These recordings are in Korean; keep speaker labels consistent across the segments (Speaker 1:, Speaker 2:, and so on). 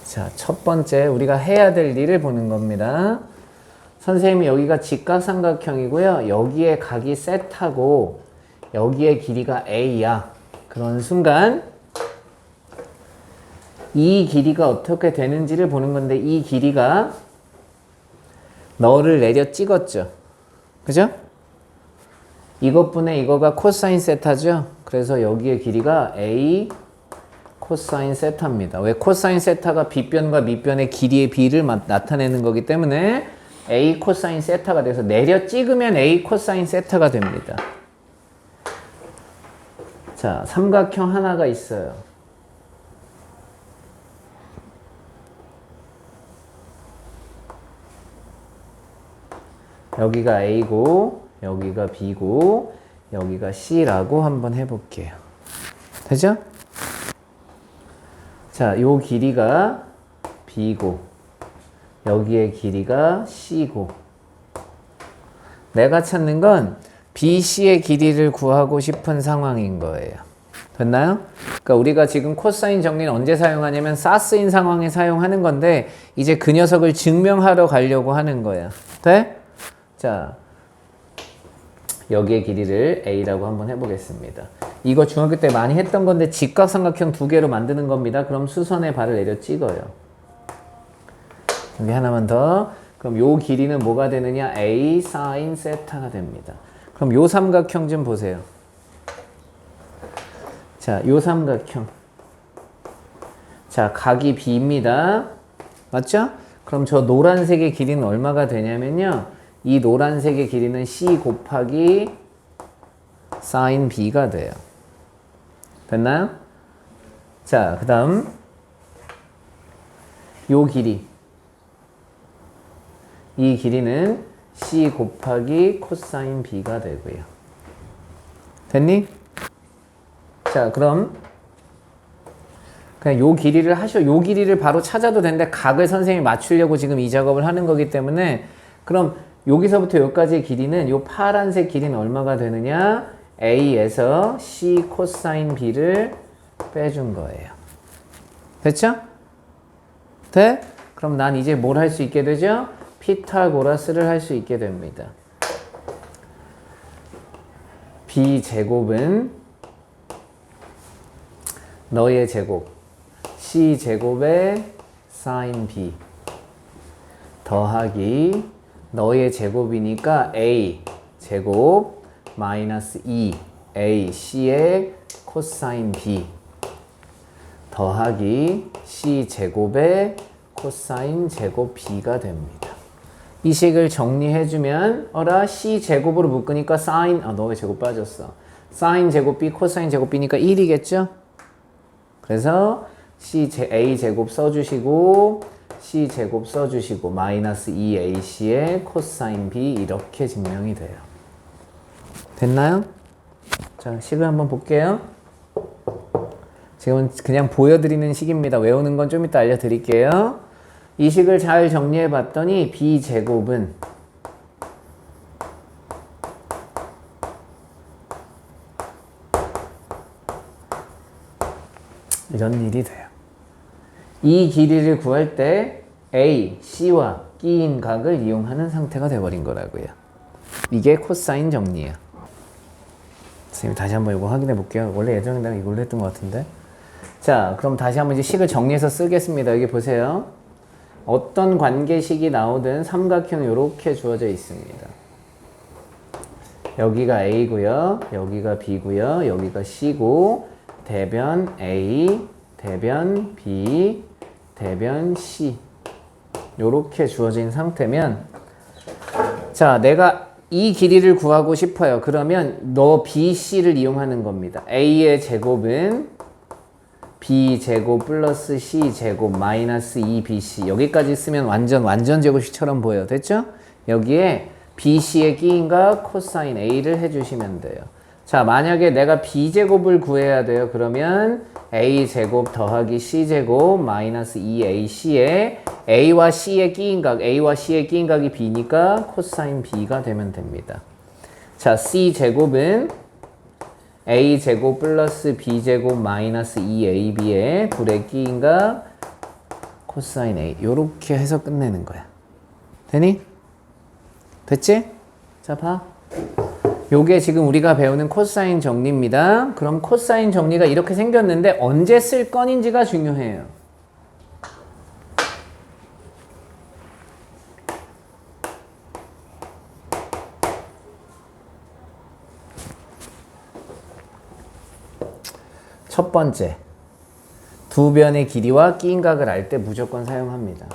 Speaker 1: 자, 첫 번째 우리가 해야 될 일을 보는 겁니다. 선생님이 여기가 직각삼각형이고요. 여기에 각이 세타고 여기에 길이가 a야. 그런 순간 이 길이가 어떻게 되는지를 보는 건데 이 길이가 너를 내려 찍었죠. 그죠? 이것분의 이거가 코사인 세타죠. 그래서 여기에 길이가 a 코사인 세타입니다. 왜? 코사인 세타가 빗변과 밑변의 길이의 비를 나타내는 거기 때문에 a 코사인 세타가 돼서 내려 찍으면 a 코사인 세타가 됩니다. 자, 삼각형 하나가 있어요. 여기가 a고 여기가 b고 여기가 c라고 한번 해볼게요. 되죠? 자, 요 길이가 b고 여기의 길이가 c고 내가 찾는 건 BC의 길이를 구하고 싶은 상황인 거예요. 됐나요? 그러니까 우리가 지금 코사인 정리는 언제 사용하냐면 사스인 상황에 사용하는 건데 이제 그 녀석을 증명하러 가려고 하는 거야. 돼? 자, 여기의 길이를 A라고 한번 해보겠습니다. 이거 중학교 때 많이 했던 건데 직각삼각형 두 개로 만드는 겁니다. 그럼 수선에 발을 내려 찍어요. 여기 하나만 더. 그럼 요 길이는 뭐가 되느냐? A 사인 세타가 됩니다. 그럼 요 삼각형 좀 보세요. 자, 요 삼각형. 자, 각이 B입니다. 맞죠? 그럼 저 노란색의 길이는 얼마가 되냐면요. 이 노란색의 길이는 C 곱하기 사인 B가 돼요. 됐나요? 자, 그 다음 요 길이. 이 길이는 C 곱하기 코사인 B가 되고요. 됐니? 자, 그럼 그냥 요 길이를 요 길이를 바로 찾아도 되는데 각을 선생님이 맞추려고 지금 이 작업을 하는 거기 때문에 그럼 여기서부터 여기까지의 길이는 요 파란색 길이는 얼마가 되느냐? A에서 C 코사인 B를 빼준 거예요. 됐죠? 돼? 그럼 난 이제 뭘 할 수 있게 되죠? 피타고라스를 할 수 있게 됩니다. B제곱은 너의 제곱 C제곱의 사인 B 더하기 너의 제곱이니까 A제곱 마이너스 2AC의 코사인 B 더하기 C제곱의 코사인 제곱 B가 됩니다. 이 식을 정리해주면 어라 C제곱으로 묶으니까 사인 너의 제곱 빠졌어. 사인 제곱 B 코사인 제곱 B니까 1이겠죠? 그래서 A제곱 써주시고 C제곱 써주시고 마이너스 2AC의 코사인 B 이렇게 증명이 돼요. 됐나요? 자, 식을 한번 볼게요. 지금은 그냥 보여드리는 식입니다. 외우는 건 좀 이따 알려드릴게요. 이 식을 잘 정리해 봤더니 B제곱은 이런 일이 돼요. 이 길이를 구할 때 A, C와 끼인 각을 이용하는 상태가 돼버린 거라고요. 이게 코사인 정리예요. 선생님 다시 한번 이거 확인해 볼게요. 원래 예전에 내가 이걸로 했던 것 같은데. 자, 그럼 다시 한번 이제 식을 정리해서 쓰겠습니다. 여기 보세요. 어떤 관계식이 나오든 삼각형이 이렇게 주어져 있습니다. 여기가 A고요. 여기가 B고요. 여기가 C고 대변 A, 대변 B, 대변 C 이렇게 주어진 상태면 자, 내가 이 길이를 구하고 싶어요. 그러면 너 BC를 이용하는 겁니다. A의 제곱은 B제곱 플러스 C제곱 마이너스 2BC 여기까지 쓰면 완전 제곱식처럼 보여요. 됐죠? 여기에 BC의 끼인각 코사인 A를 해주시면 돼요. 자, 만약에 내가 B제곱을 구해야 돼요. 그러면 A제곱 더하기 C제곱 마이너스 2AC에 A와 C의 끼인각, A와 C의 끼인각이 B니까 코사인 B가 되면 됩니다. 자, C제곱은 a제곱 플러스 b제곱 마이너스 2ab의 불의 끼인가 코사인 a 요렇게 해서 끝내는 거야. 되니? 됐지? 자, 봐. 요게 지금 우리가 배우는 코사인 정리입니다. 그럼 코사인 정리가 이렇게 생겼는데 언제 쓸 건인지가 중요해요. 첫 번째, 두 변의 길이와 끼인각을 알 때 무조건 사용합니다.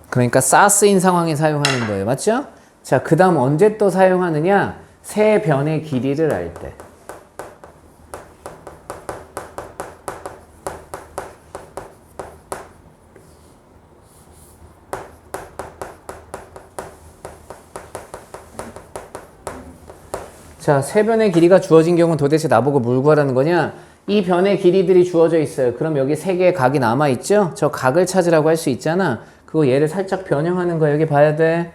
Speaker 1: 그러니까 싸쓰인 상황에 사용하는 거예요. 맞죠? 자, 그 다음 언제 또 사용하느냐? 세 변의 길이를 알 때. 자, 세 변의 길이가 주어진 경우는 도대체 나보고 뭘 구하라는 거냐? 이 변의 길이들이 주어져 있어요. 그럼 여기 세 개의 각이 남아있죠? 저 각을 찾으라고 할 수 있잖아. 그거 얘를 살짝 변형하는 거야. 여기 봐야 돼.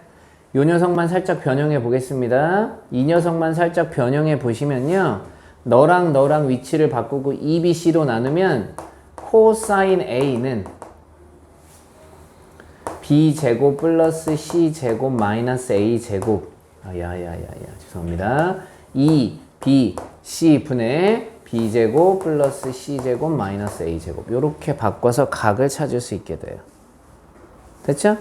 Speaker 1: 요 녀석만 살짝 변형해 보겠습니다. 이 녀석만 살짝 변형해 보시면요. 너랑 너랑 위치를 바꾸고 EBC로 나누면 코사인 A는 B제곱 플러스 C제곱 마이너스 A제곱 죄송합니다. 2BC 분의 B제곱 플러스 C제곱 마이너스 A제곱 요렇게 바꿔서 각을 찾을 수 있게 돼요. 됐죠?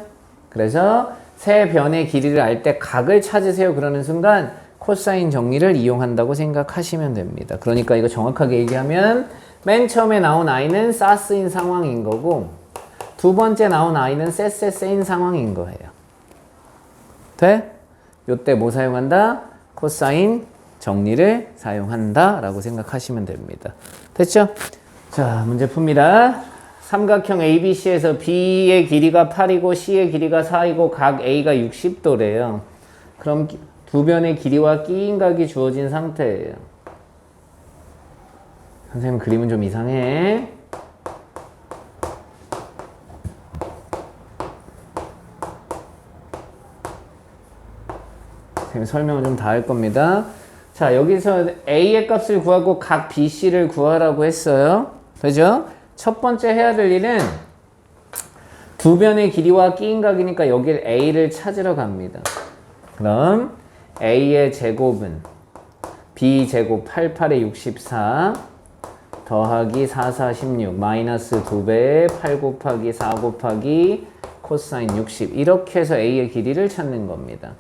Speaker 1: 그래서 세 변의 길이를 알 때 각을 찾으세요 그러는 순간 코사인 정리를 이용한다고 생각하시면 됩니다. 그러니까 이거 정확하게 얘기하면 맨 처음에 나온 i는 싸쓰인 상황인 거고 두 번째 나온 i는 쎄쎄쎄인 상황인 거예요. 돼? 요때 뭐 사용한다? 코사인 정리를 사용한다 라고 생각하시면 됩니다. 됐죠? 자, 문제 풉니다. 삼각형 ABC에서 B의 길이가 8이고 C의 길이가 4이고 각 A가 60도래요. 그럼 두 변의 길이와 끼인각이 주어진 상태예요. 선생님 그림은 좀 이상해. 선생님 설명을 좀 다 할 겁니다. 자, 여기서 A의 값을 구하고 각 BC를 구하라고 했어요. 그죠? 첫 번째 해야 될 일은 두 변의 길이와 끼인각이니까 여길 A를 찾으러 갑니다. 그럼 A의 제곱은 B제곱 88에 64 더하기 4, 4, 16 마이너스 2배에 8 곱하기 4 곱하기 코사인 60 이렇게 해서 A의 길이를 찾는 겁니다.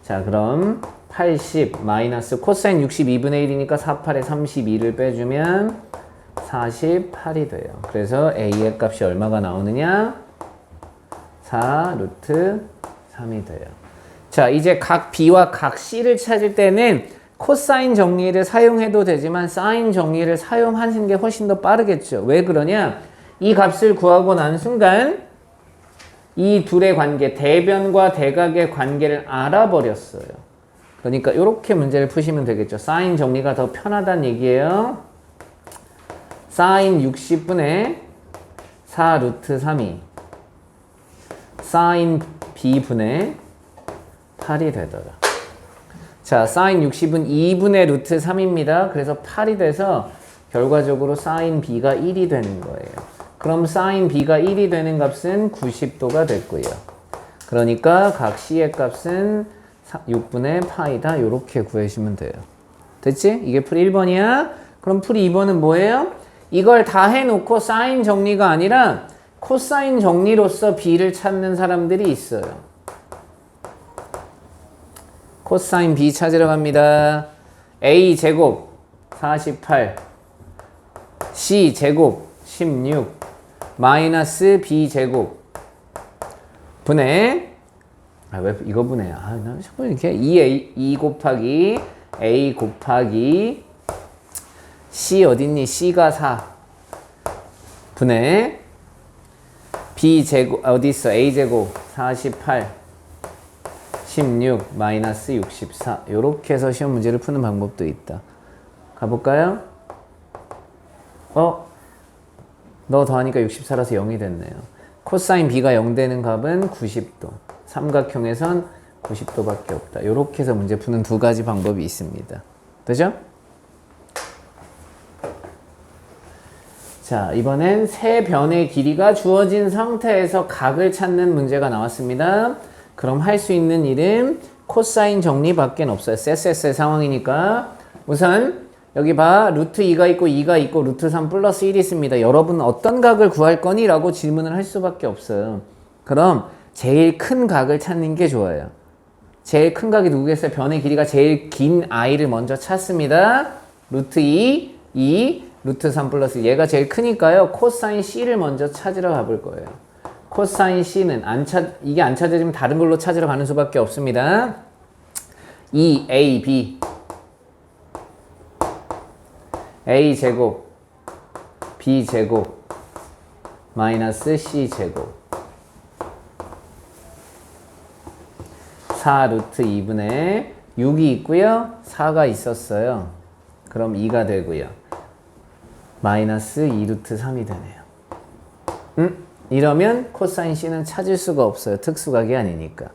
Speaker 1: 자, 그럼 80 마이너스 코사인 62분의 1이니까 4, 8에 32를 빼주면 48이 돼요. 그래서 A의 값이 얼마가 나오느냐? 4 루트 3이 돼요. 자, 이제 각 B와 각 C를 찾을 때는 코사인 정리를 사용해도 되지만 사인 정리를 사용하시는 게 훨씬 더 빠르겠죠. 왜 그러냐? 이 값을 구하고 난 순간 이 둘의 관계, 대변과 대각의 관계를 알아버렸어요. 그러니까 이렇게 문제를 푸시면 되겠죠. 사인 정리가 더 편하다는 얘기예요. 사인 60분의 4 루트 3이 사인 B분의 8이 되더라. 자, 사인 60은 2분의 루트 3입니다. 그래서 8이 돼서 결과적으로 사인 B가 1이 되는 거예요. 그럼 사인 B가 1이 되는 값은 90도가 됐고요. 그러니까 각 C의 값은 6분의 파이다. 이렇게 구해주시면 돼요. 됐지? 이게 풀이 1번이야. 그럼 풀이 2번은 뭐예요? 이걸 다 해놓고 사인 정리가 아니라 코사인 정리로서 B를 찾는 사람들이 있어요. 코사인 B 찾으러 갑니다. A 제곱 48 C 제곱 16 마이너스 B 제곱 분의 왜 이거 분해? 나 자꾸 이렇게 2 곱하기 A 곱하기 C 어딨니? C가 4 분의 B 제곱 어딨어? A 제곱 48 16 마이너스 64 요렇게 해서 시험 문제를 푸는 방법도 있다. 가볼까요? 너 더하니까 64라서 0이 됐네요. 코사인 B가 0 되는 값은 90도. 삼각형에선 90도밖에 없다. 이렇게 해서 문제 푸는 두 가지 방법이 있습니다. 되죠? 자, 이번엔 세 변의 길이가 주어진 상태에서 각을 찾는 문제가 나왔습니다. 그럼 할 수 있는 일은 코사인 정리밖에 없어요. 쎄쎄쎄 상황이니까. 우선 여기 봐. 루트 2가 있고 2가 있고 루트 3 플러스 1이 있습니다. 여러분 어떤 각을 구할 거니? 라고 질문을 할 수밖에 없어요. 그럼 제일 큰 각을 찾는 게 좋아요. 제일 큰 각이 누구겠어요? 변의 길이가 제일 긴 i를 먼저 찾습니다. 루트 2, 루트 3 플러스 얘가 제일 크니까요. 코사인 C를 먼저 찾으러 가볼 거예요. 코사인 C는 이게 안 찾아지면 다른 걸로 찾으러 가는 수밖에 없습니다. 2AB A제곱 B제곱 마이너스 C제곱 4 루트 2분의 6이 있고요. 4가 있었어요. 그럼 2가 되고요. 마이너스 2 루트 3이 되네요. 이러면 코사인 C는 찾을 수가 없어요. 특수각이 아니니까.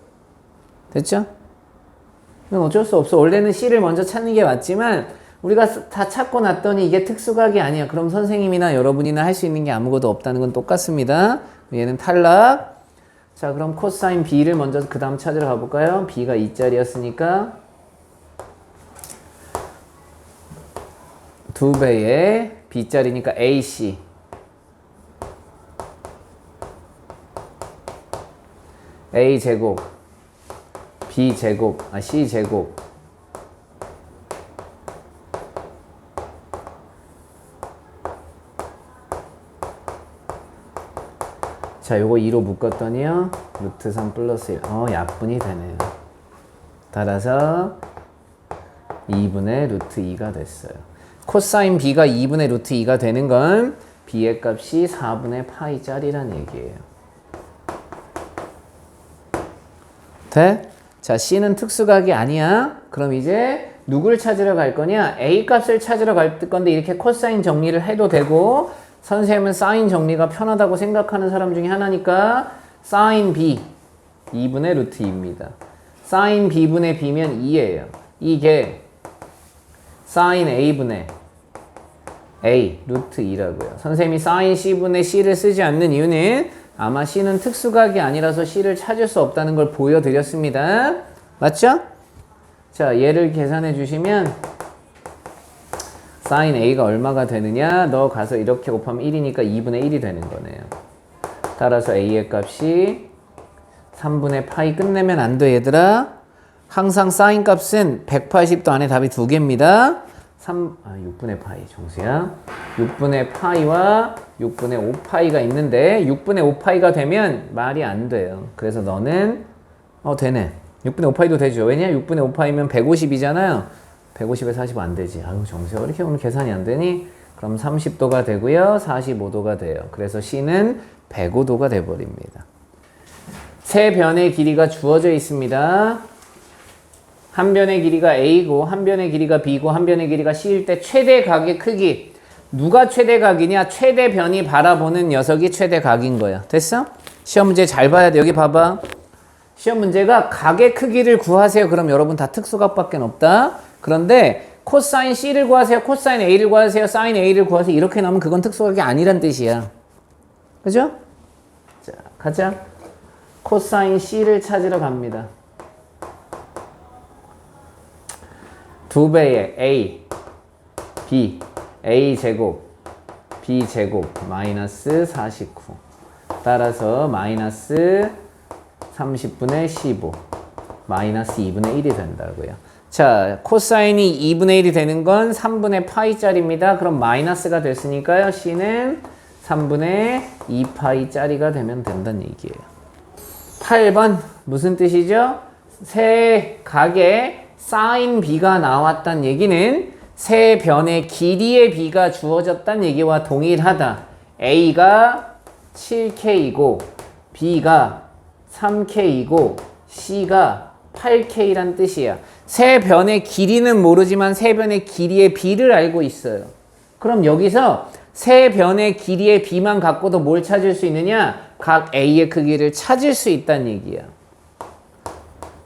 Speaker 1: 됐죠? 이건 어쩔 수 없어. 원래는 C를 먼저 찾는 게 맞지만 우리가 다 찾고 났더니 이게 특수각이 아니야. 그럼 선생님이나 여러분이나 할 수 있는 게 아무것도 없다는 건 똑같습니다. 얘는 탈락. 자, 그럼 코사인 B를 먼저 그 다음 찾으러 가볼까요? B가 2짜리였으니까 2배의 B짜리니까 AC A제곱 B제곱 C제곱 자, 요거 2로 묶었더니요. 루트 3 플러스 1. 약분이 되네요. 따라서 2분의 루트 2가 됐어요. 코사인 B가 2분의 루트 2가 되는 건 B의 값이 4분의 파이짜리란 얘기예요. 돼? 자, C는 특수각이 아니야. 그럼 이제 누굴 찾으러 갈 거냐? A 값을 찾으러 갈 건데 이렇게 코사인 정리를 해도 되고 선생님은 사인 정리가 편하다고 생각하는 사람 중에 하나니까 사인 B 2분의 루트 2입니다. 사인 B분의 B면 2예요. 이게 사인 A분의 A 루트 2라고요. 선생님이 사인 C분의 C를 쓰지 않는 이유는 아마 C는 특수각이 아니라서 C를 찾을 수 없다는 걸 보여드렸습니다. 맞죠? 자, 얘를 계산해 주시면 사인 A가 얼마가 되느냐? 너 가서 이렇게 곱하면 1이니까 2분의 1이 되는 거네요. 따라서 A의 값이 3분의 파이 끝내면 안 돼, 얘들아. 항상 사인 값은 180도 안에 답이 두 개입니다. 6분의 파이, 정수야. 6분의 파이와 6분의 5파이가 있는데 6분의 5파이가 되면 말이 안 돼요. 그래서 너는 되네. 6분의 5파이도 되죠. 왜냐? 6분의 5파이면 150이잖아요. 150에 40 안 되지. 아유, 정수야, 왜 이렇게 오늘 계산이 안 되니? 그럼 30도가 되고요. 45도가 돼요. 그래서 C는 105도가 돼버립니다. 세 변의 길이가 주어져 있습니다. 한 변의 길이가 A고 한 변의 길이가 B고 한 변의 길이가 C일 때 최대 각의 크기. 누가 최대 각이냐? 최대 변이 바라보는 녀석이 최대 각인 거야. 됐어? 시험 문제 잘 봐야 돼. 여기 봐봐. 시험 문제가 각의 크기를 구하세요. 그럼 여러분 다 특수각밖에 없다. 그런데 코사인 C를 구하세요. 코사인 A를 구하세요. 사인 A를 구하세요. 이렇게 나오면 그건 특수각이 아니란 뜻이야. 그죠? 자, 가자. 코사인 C를 찾으러 갑니다. 2배의 A, B, A제곱, B제곱, 마이너스 49. 따라서 마이너스 30분의 15, 마이너스 2분의 1이 된다고요. 자, 코사인이 2분의 1이 되는 건 3분의 파이짜리입니다. 그럼 마이너스가 됐으니까요. C는 3분의 2파이짜리가 되면 된다는 얘기예요. 8번 무슨 뜻이죠? 세 각에 사인 B가 나왔다는 얘기는 세 변의 길이의 B가 주어졌다는 얘기와 동일하다. A가 7K이고 B가 3K이고 C가 8K란 뜻이야. 세 변의 길이는 모르지만 세 변의 길이의 B를 알고 있어요. 그럼 여기서 세 변의 길이의 b만 갖고도 뭘 찾을 수 있느냐? 각 a의 크기를 찾을 수 있다는 얘기야.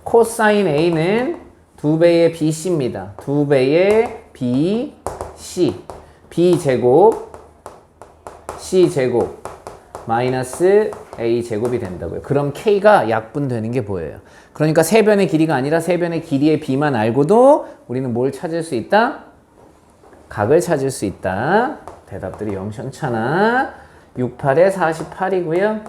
Speaker 1: 코사인 a는 2배의 bc입니다. 2배의 bc. b제곱 c제곱 마이너스 a제곱이 된다고요. 그럼 k가 약분되는 게 보여요. 그러니까 세 변의 길이가 아니라 세 변의 길이의 b만 알고도 우리는 뭘 찾을 수 있다? 각을 찾을 수 있다. 대답들이 영천찮아. 68에 48이고요.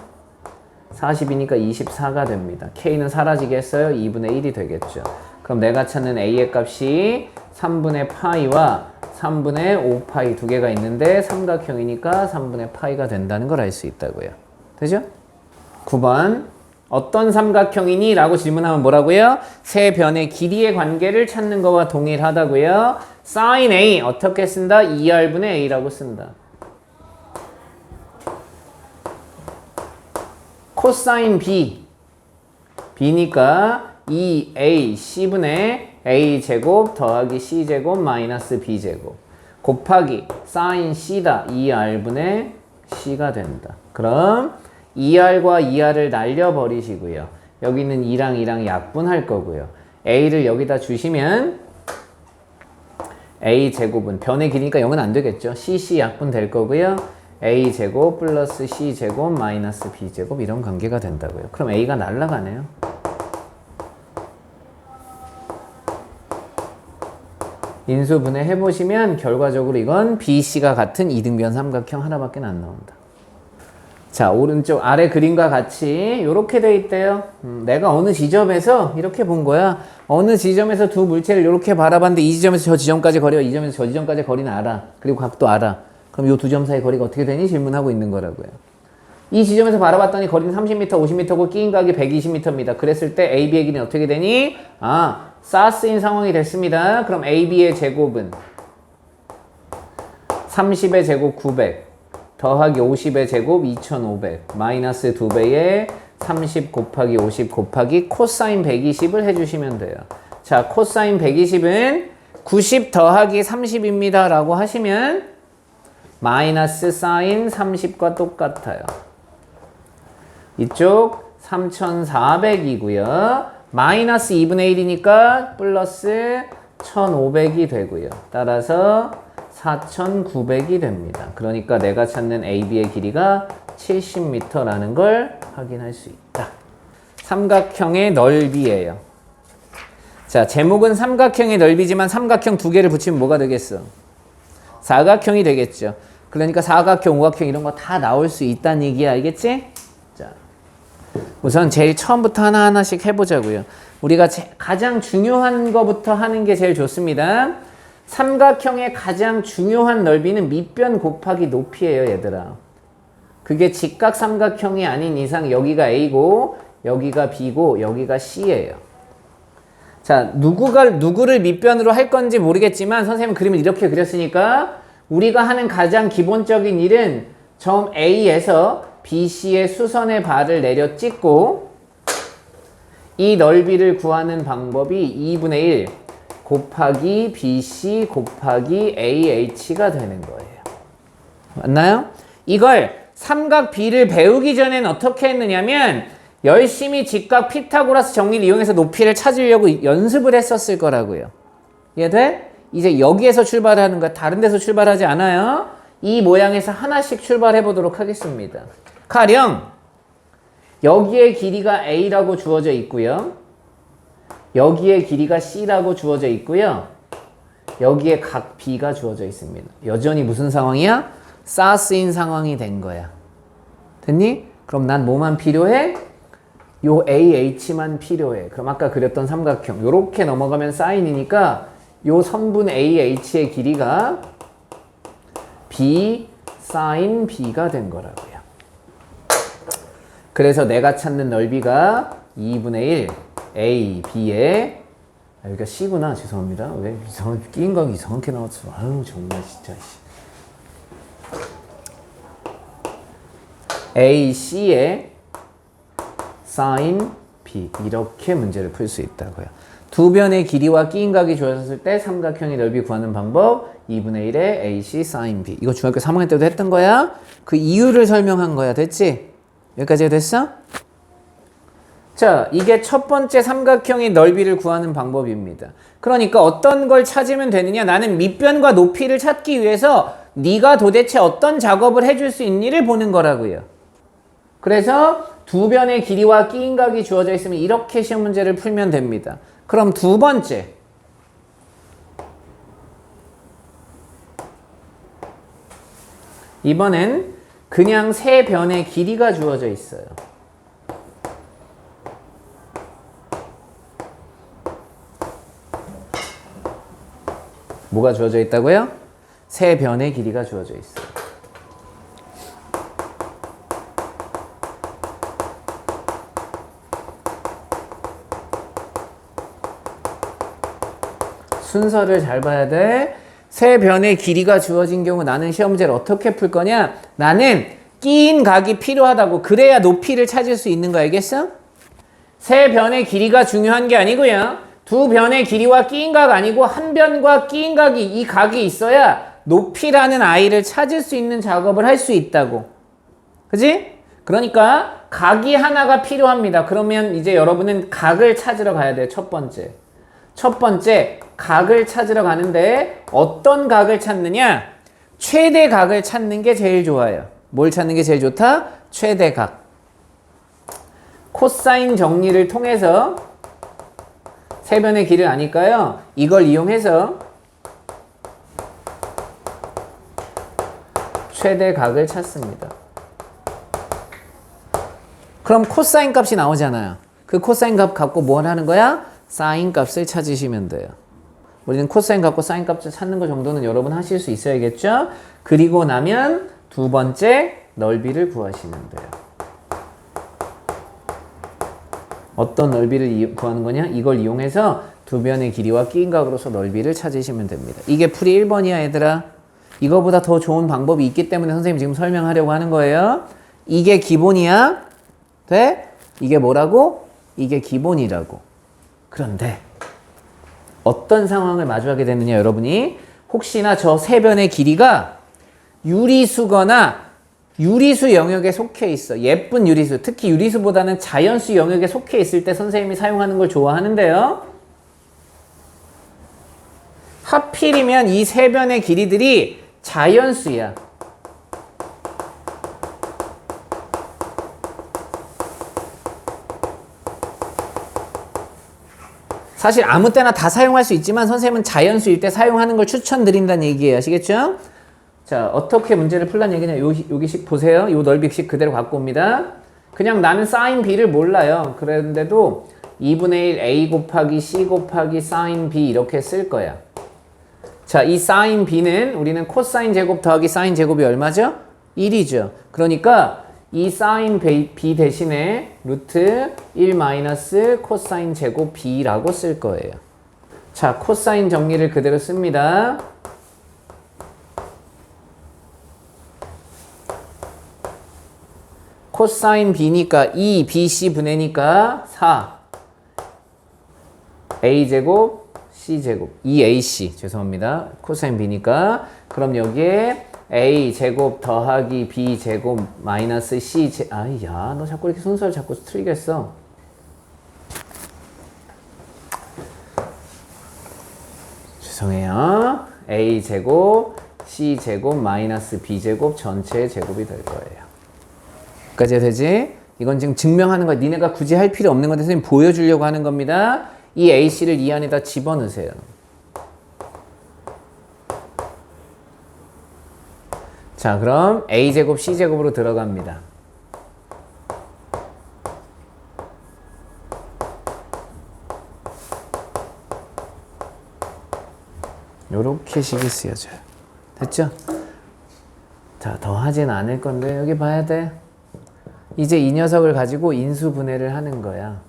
Speaker 1: 40이니까 24가 됩니다. k는 사라지게 했어요. 2분의 1이 되겠죠. 그럼 내가 찾는 a의 값이 3분의 파이와 3분의 5파이 두 개가 있는데 삼각형이니까 3분의 파이가 된다는 걸 알 수 있다고요. 되죠? 9번 어떤 삼각형이니? 라고 질문하면 뭐라고요? 세 변의 길이의 관계를 찾는 거와 동일하다고요. sin A 어떻게 쓴다? 2R분의 A라고 쓴다. 코사인 B B니까 2AC분의 A제곱 더하기 C제곱 마이너스 B제곱 곱하기 sin C다 2R분의 C가 된다. 그럼 2R과 2R을 날려버리시고요. 여기는 2랑 2랑 약분할 거고요. A를 여기다 주시면 A제곱은 변의 길이니까 0은 안 되겠죠. CC 약분될 거고요. A제곱 플러스 C제곱 마이너스 B제곱 이런 관계가 된다고요. 그럼 A가 날아가네요. 인수분해 해보시면 결과적으로 이건 BC가 같은 이등변 삼각형 하나밖에 안 나온다. 자, 오른쪽 아래 그림과 같이 이렇게 돼 있대요. 내가 어느 지점에서 이렇게 본 거야. 어느 지점에서 두 물체를 이렇게 바라봤는데 이 지점에서 저 지점까지 거리와 이 지점에서 저 지점까지 거리는 알아. 그리고 각도 알아. 그럼 이 두 점 사이 거리가 어떻게 되니? 질문하고 있는 거라고요. 이 지점에서 바라봤더니 거리는 30m, 50m고 끼인 각이 120m입니다. 그랬을 때 AB의 길이는 어떻게 되니? 사스인 상황이 됐습니다. 그럼 AB의 제곱은 30의 제곱 900 더하기 50의 제곱 2500 마이너스 2배의 30 곱하기 50 곱하기 코사인 120을 해주시면 돼요. 자, 코사인 120은 90 더하기 30입니다. 라고 하시면 마이너스 사인 30과 똑같아요. 이쪽 3400이고요. 마이너스 2분의 1이니까 플러스 1500이 되고요. 따라서 4900이 됩니다. 그러니까 내가 찾는 AB의 길이가 70m라는 걸 확인할 수 있다. 삼각형의 넓이예요. 자, 제목은 삼각형의 넓이지만 삼각형 두 개를 붙이면 뭐가 되겠어? 사각형이 되겠죠. 그러니까 사각형, 오각형 이런 거 다 나올 수 있다는 얘기야. 알겠지? 자, 우선 제일 처음부터 하나하나씩 해보자고요. 우리가 가장 중요한 거부터 하는 게 제일 좋습니다. 삼각형의 가장 중요한 넓이는 밑변 곱하기 높이예요, 얘들아. 그게 직각 삼각형이 아닌 이상 여기가 A고 여기가 B고 여기가 C예요. 자, 누구를 밑변으로 할 건지 모르겠지만 선생님은 그림을 이렇게 그렸으니까 우리가 하는 가장 기본적인 일은 점 A에서 BC의 수선의 발을 내려 찍고 이 넓이를 구하는 방법이 2분의 1 곱하기 BC 곱하기 AH가 되는 거예요. 맞나요? 이걸 삼각 B를 배우기 전엔 어떻게 했느냐면 열심히 직각 피타고라스 정리를 이용해서 높이를 찾으려고 연습을 했었을 거라고요. 이해돼? 이제 여기에서 출발하는 거야. 다른 데서 출발하지 않아요. 이 모양에서 하나씩 출발해 보도록 하겠습니다. 가령 여기에 길이가 A라고 주어져 있고요. 여기에 길이가 C라고 주어져 있고요. 여기에 각 B가 주어져 있습니다. 여전히 무슨 상황이야? 사스인 상황이 된 거야. 됐니? 그럼 난 뭐만 필요해? 요 AH만 필요해. 그럼 아까 그렸던 삼각형 요렇게 넘어가면 사인이니까 요 선분 AH의 길이가 B 사인 B가 된 거라고요. 그래서 내가 찾는 넓이가 2분의 1 A, B에 여기가 C구나. 죄송합니다. 왜 이상하게 끼인 각이 이상하게 나왔어. 아유 정말 진짜. A, C에 sin B 이렇게 문제를 풀 수 있다고요. 두 변의 길이와 끼인각이 주어졌을 때 삼각형의 넓이 구하는 방법 2분의 1의 AC sin B. 이거 중학교 3학년 때도 했던 거야. 그 이유를 설명한 거야. 됐지? 여기까지 됐어? 자, 이게 첫 번째 삼각형의 넓이를 구하는 방법입니다. 그러니까 어떤 걸 찾으면 되느냐? 나는 밑변과 높이를 찾기 위해서 네가 도대체 어떤 작업을 해줄 수 있니를 보는 거라고요. 그래서 두 변의 길이와 끼인각이 주어져 있으면 이렇게 시험 문제를 풀면 됩니다. 그럼 두 번째. 이번엔 그냥 세 변의 길이가 주어져 있어요. 뭐가 주어져 있다고요? 세 변의 길이가 주어져 있어요. 순서를 잘 봐야 돼. 세 변의 길이가 주어진 경우 나는 시험 문제를 어떻게 풀 거냐? 나는 끼인 각이 필요하다고. 그래야 높이를 찾을 수 있는 거 알겠어? 세 변의 길이가 중요한 게 아니고요. 두 변의 길이와 끼인 각 아니고 한 변과 끼인 각이 이 각이 있어야 높이라는 아이를 찾을 수 있는 작업을 할 수 있다고. 그지? 그러니까 각이 하나가 필요합니다. 그러면 이제 여러분은 각을 찾으러 가야 돼요. 첫 번째 각을 찾으러 가는데 어떤 각을 찾느냐? 최대각을 찾는 게 제일 좋아요. 뭘 찾는 게 제일 좋다? 최대각. 코사인 정리를 통해서 세 변의 길이를 아니까요. 이걸 이용해서 최대각을 찾습니다. 그럼 코사인 값이 나오잖아요. 그 코사인 값 갖고 뭘 하는 거야? 사인 값을 찾으시면 돼요. 우리는 코사인 갖고 사인 값을 찾는 거 정도는 여러분 하실 수 있어야겠죠? 그리고 나면 두 번째 넓이를 구하시면 돼요. 어떤 넓이를 구하는 거냐? 이걸 이용해서 두 변의 길이와 끼인각으로서 넓이를 찾으시면 됩니다. 이게 풀이 1번이야 얘들아. 이거보다 더 좋은 방법이 있기 때문에 선생님이 지금 설명하려고 하는 거예요. 이게 기본이야. 돼? 이게 뭐라고? 이게 기본이라고. 그런데 어떤 상황을 마주하게 되느냐 여러분이 혹시나 저 세 변의 길이가 유리수거나 유리수 영역에 속해 있어. 예쁜 유리수, 특히 유리수보다는 자연수 영역에 속해 있을 때 선생님이 사용하는 걸 좋아하는데요. 하필이면 이 세 변의 길이들이 자연수야. 사실 아무 때나 다 사용할 수 있지만 선생님은 자연수일 때 사용하는 걸 추천드린다는 얘기예요. 아시겠죠? 자, 어떻게 문제를 풀란 얘기냐. 여기식 보세요. 요 넓이식 그대로 갖고 옵니다. 그냥 나는 사인 B를 몰라요. 그런데도 2분의 1 A 곱하기 C 곱하기 사인 B 이렇게 쓸 거야. 자, 이 사인 B는 우리는 코사인 제곱 더하기 사인 제곱이 얼마죠? 1이죠. 그러니까 이 사인 B 대신에 루트 1 마이너스 코사인 제곱 B라고 쓸 거예요. 자, 코사인 정리를 그대로 씁니다. 코사인 B니까 2 BC 분해니까 4 A제곱 C제곱 2AC 죄송합니다. 코사인 B니까 그럼 여기에 A제곱 더하기 B제곱 마이너스 C제 아이야 너 자꾸 이렇게 순서를 자꾸 틀리겠어. 죄송해요. A제곱 C제곱 마이너스 B제곱 전체의 제곱이 될 거예요. 여기까지 되지? 이건 지금 증명하는 거야. 니네가 굳이 할 필요 없는 건데 선생님 보여주려고 하는 겁니다. 이 AC를 이 안에다 집어넣으세요. 자, 그럼 A제곱 C제곱으로 들어갑니다. 요렇게 식이 쓰여져요. 됐죠? 자, 더 하진 않을 건데 여기 봐야 돼. 이제 이 녀석을 가지고 인수분해를 하는 거야.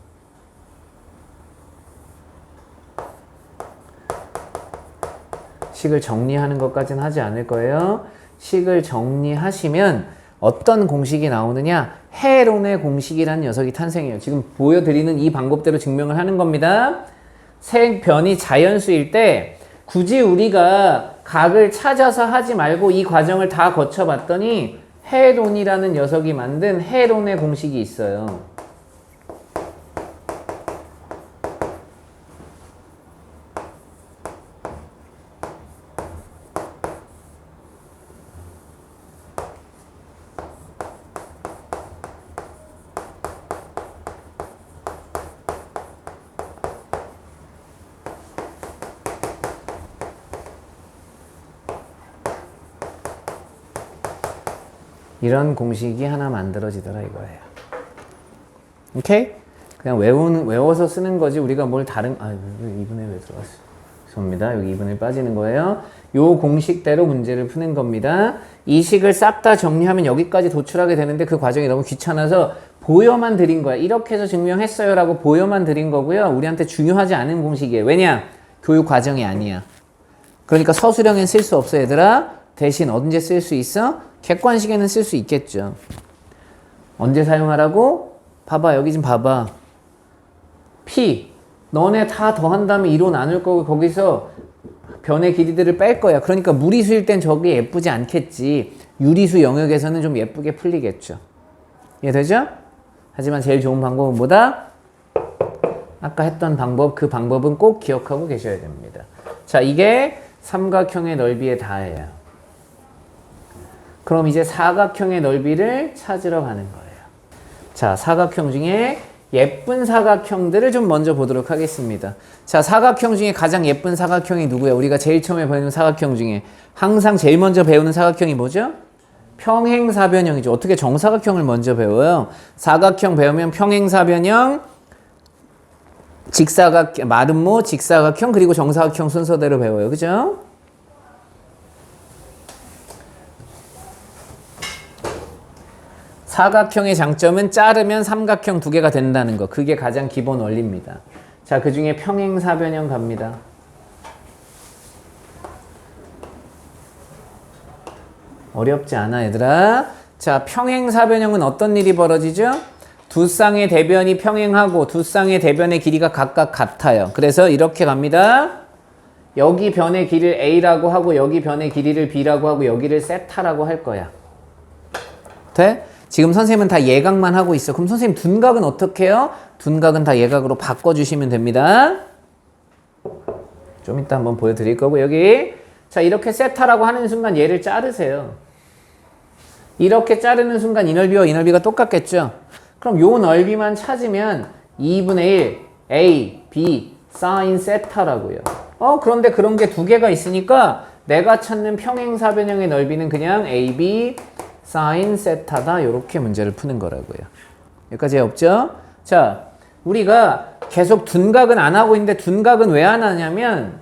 Speaker 1: 식을 정리하는 것까지는 하지 않을 거예요. 식을 정리하시면 어떤 공식이 나오느냐? 해론의 공식이라는 녀석이 탄생해요. 지금 보여드리는 이 방법대로 증명을 하는 겁니다. 색변이 자연수일 때 굳이 우리가 각을 찾아서 하지 말고 이 과정을 다 거쳐봤더니 헤론이라는 녀석이 만든 헤론의 공식이 있어요. 이런 공식이 하나 만들어지더라 이거예요. 오케이? 그냥 외워서 쓰는 거지 우리가 뭘 다른 아 2분의 왜 들어갔어? 죄송합니다. 여기 2분의 빠지는 거예요. 요 공식대로 문제를 푸는 겁니다. 이 식을 싹 다 정리하면 여기까지 도출하게 되는데 그 과정이 너무 귀찮아서 보여만 드린 거야. 이렇게 해서 증명했어요 라고 보여만 드린 거고요. 우리한테 중요하지 않은 공식이에요. 왜냐? 교육 과정이 아니야. 그러니까 서술형엔 쓸 수 없어 얘들아. 대신 언제 쓸 수 있어? 객관식에는 쓸 수 있겠죠. 언제 사용하라고? 봐봐 여기 좀 봐봐. P 너네 다 더한 다음에 2로 나눌 거고 거기서 변의 길이들을 뺄 거야. 그러니까 무리수일 땐 저게 예쁘지 않겠지. 유리수 영역에서는 좀 예쁘게 풀리겠죠. 이해되죠? 하지만 제일 좋은 방법은 뭐다? 아까 했던 방법, 그 방법은 꼭 기억하고 계셔야 됩니다. 자, 이게 삼각형의 넓이의 다예요. 그럼 이제 사각형의 넓이를 찾으러 가는 거예요. 자, 사각형 중에 예쁜 사각형들을 좀 먼저 보도록 하겠습니다. 자, 사각형 중에 가장 예쁜 사각형이 누구야? 우리가 제일 처음에 배우는 사각형 중에 항상 제일 먼저 배우는 사각형이 뭐죠? 평행사변형이죠. 어떻게 정사각형을 먼저 배워요? 사각형 배우면 평행사변형, 직사각형, 마름모, 직사각형, 그리고 정사각형 순서대로 배워요. 그죠? 사각형의 장점은 자르면 삼각형 두 개가 된다는 거. 그게 가장 기본 원리입니다. 자, 그 중에 평행사변형 갑니다. 어렵지 않아 얘들아. 자, 평행사변형은 어떤 일이 벌어지죠? 두 쌍의 대변이 평행하고 두 쌍의 대변의 길이가 각각 같아요. 그래서 이렇게 갑니다. 여기 변의 길이를 A라고 하고 여기 변의 길이를 B라고 하고 여기를 세타라고 할 거야. 돼? 지금 선생님은 다 예각만 하고 있어. 그럼 선생님 둔각은 어떻게 해요? 둔각은 다 예각으로 바꿔주시면 됩니다. 좀 이따 한번 보여드릴 거고 여기 자 이렇게 세타라고 하는 순간 얘를 자르세요. 이렇게 자르는 순간 이 넓이와 이 넓이가 똑같겠죠? 그럼 요 넓이만 찾으면 2분의 1 A, B, 사인 세타라고요. 그런데 그런 게 두 개가 있으니까 내가 찾는 평행사변형의 넓이는 그냥 AB 사인 세타다. 이렇게 문제를 푸는 거라고요. 여기까지 없죠? 자, 우리가 계속 둔각은 안 하고 있는데 둔각은 왜 안 하냐면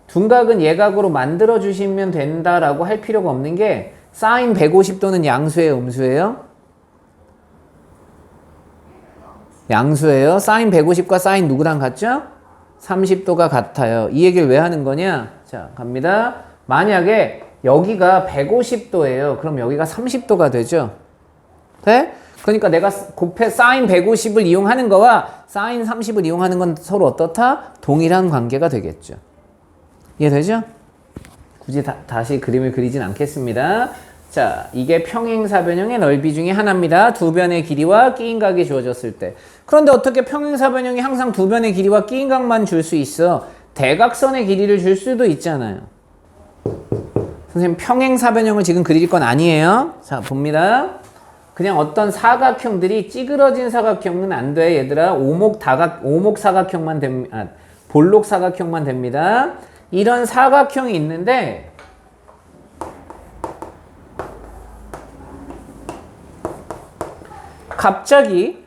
Speaker 1: 둔각은 예각으로 만들어 주시면 된다라고 할 필요가 없는 게 사인 150도는 양수예요, 음수예요? 양수예요. 사인 150과 사인 누구랑 같죠? 30도가 같아요. 이 얘기를 왜 하는 거냐? 자, 갑니다. 만약에 여기가 150도예요. 그럼 여기가 30도가 되죠. 네? 그러니까 내가 곱해 사인 150을 이용하는 거와 사인 30을 이용하는 건 서로 어떻다? 동일한 관계가 되겠죠. 이해되죠? 굳이 다시 그림을 그리진 않겠습니다. 자, 이게 평행사변형의 넓이 중에 하나입니다. 두 변의 길이와 끼인 각이 주어졌을 때. 그런데 어떻게 평행사변형이 항상 두 변의 길이와 끼인 각만 줄 수 있어? 대각선의 길이를 줄 수도 있잖아요. 선생님 평행사변형을 지금 그릴 건 아니에요. 자, 봅니다. 그냥 어떤 사각형들이 찌그러진 사각형은 안 돼. 얘들아, 오목사각형만 됩니다. 볼록사각형만 됩니다. 이런 사각형이 있는데 갑자기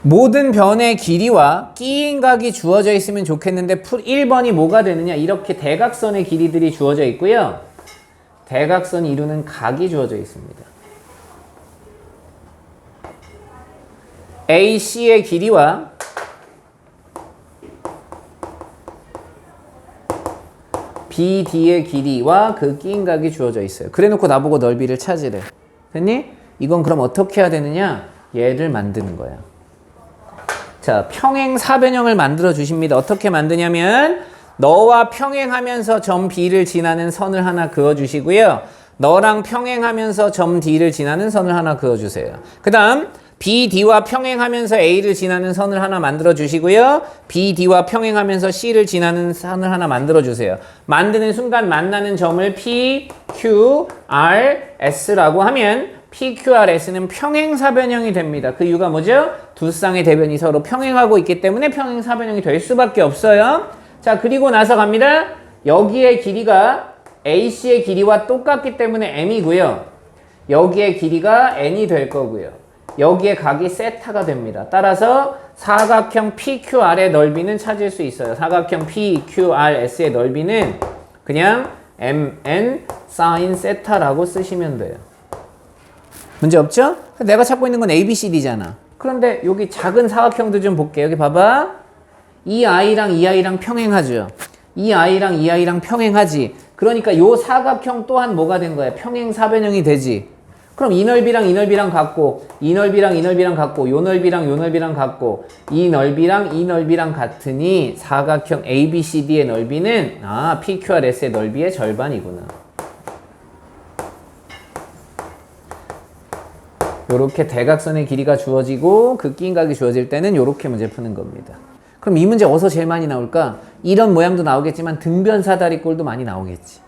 Speaker 1: 모든 변의 길이와 끼인 각이 주어져 있으면 좋겠는데 1번이 뭐가 되느냐? 이렇게 대각선의 길이들이 주어져 있고요. 대각선이 이루는 각이 주어져 있습니다. AC의 길이와 BD의 길이와 그 끼인 각이 주어져 있어요. 그래놓고 나보고 넓이를 찾으래. 됐니? 이건 그럼 어떻게 해야 되느냐? 얘를 만드는 거야. 자, 평행 사변형을 만들어 주십니다. 어떻게 만드냐면 너와 평행하면서 점 B를 지나는 선을 하나 그어 주시고요. 너랑 평행하면서 점 D를 지나는 선을 하나 그어 주세요. 그다음 BD와 평행하면서 A를 지나는 선을 하나 만들어 주시고요. BD와 평행하면서 C를 지나는 선을 하나 만들어 주세요. 만드는 순간 만나는 점을 P, Q, R, S라고 하면 PQRS는 평행사변형이 됩니다. 그 이유가 뭐죠? 두 쌍의 대변이 서로 평행하고 있기 때문에 평행사변형이 될 수밖에 없어요. 자, 그리고 나서 갑니다. 여기의 길이가 AC의 길이와 똑같기 때문에 M이고요. 여기의 길이가 N이 될 거고요. 여기에 각이 세타가 됩니다. 따라서 사각형 PQR의 넓이는 찾을 수 있어요. 사각형 PQRS의 넓이는 그냥 MN sin 세타라고 쓰시면 돼요. 문제 없죠? 내가 찾고 있는 건 ABCD잖아. 그런데 여기 작은 사각형도 좀 볼게요. 여기 봐봐. 이 아이랑 이 아이랑 평행하죠. 이 아이랑 이 아이랑 평행하지. 그러니까 요 사각형 또한 뭐가 된 거야? 평행사변형이 되지. 그럼 이 넓이랑 이 넓이랑 같고, 이 넓이랑 이 넓이랑 같고, 요 넓이랑 요 넓이랑 같고, 이 넓이랑 이 넓이랑 같으니 사각형 ABCD의 넓이는 PQRS의 넓이의 절반이구나. 요렇게 대각선의 길이가 주어지고 그 끼인 각이 주어질 때는 요렇게 문제 푸는 겁니다. 그럼 이 문제 어디서 제일 많이 나올까? 이런 모양도 나오겠지만 등변 사다리꼴도 많이 나오겠지.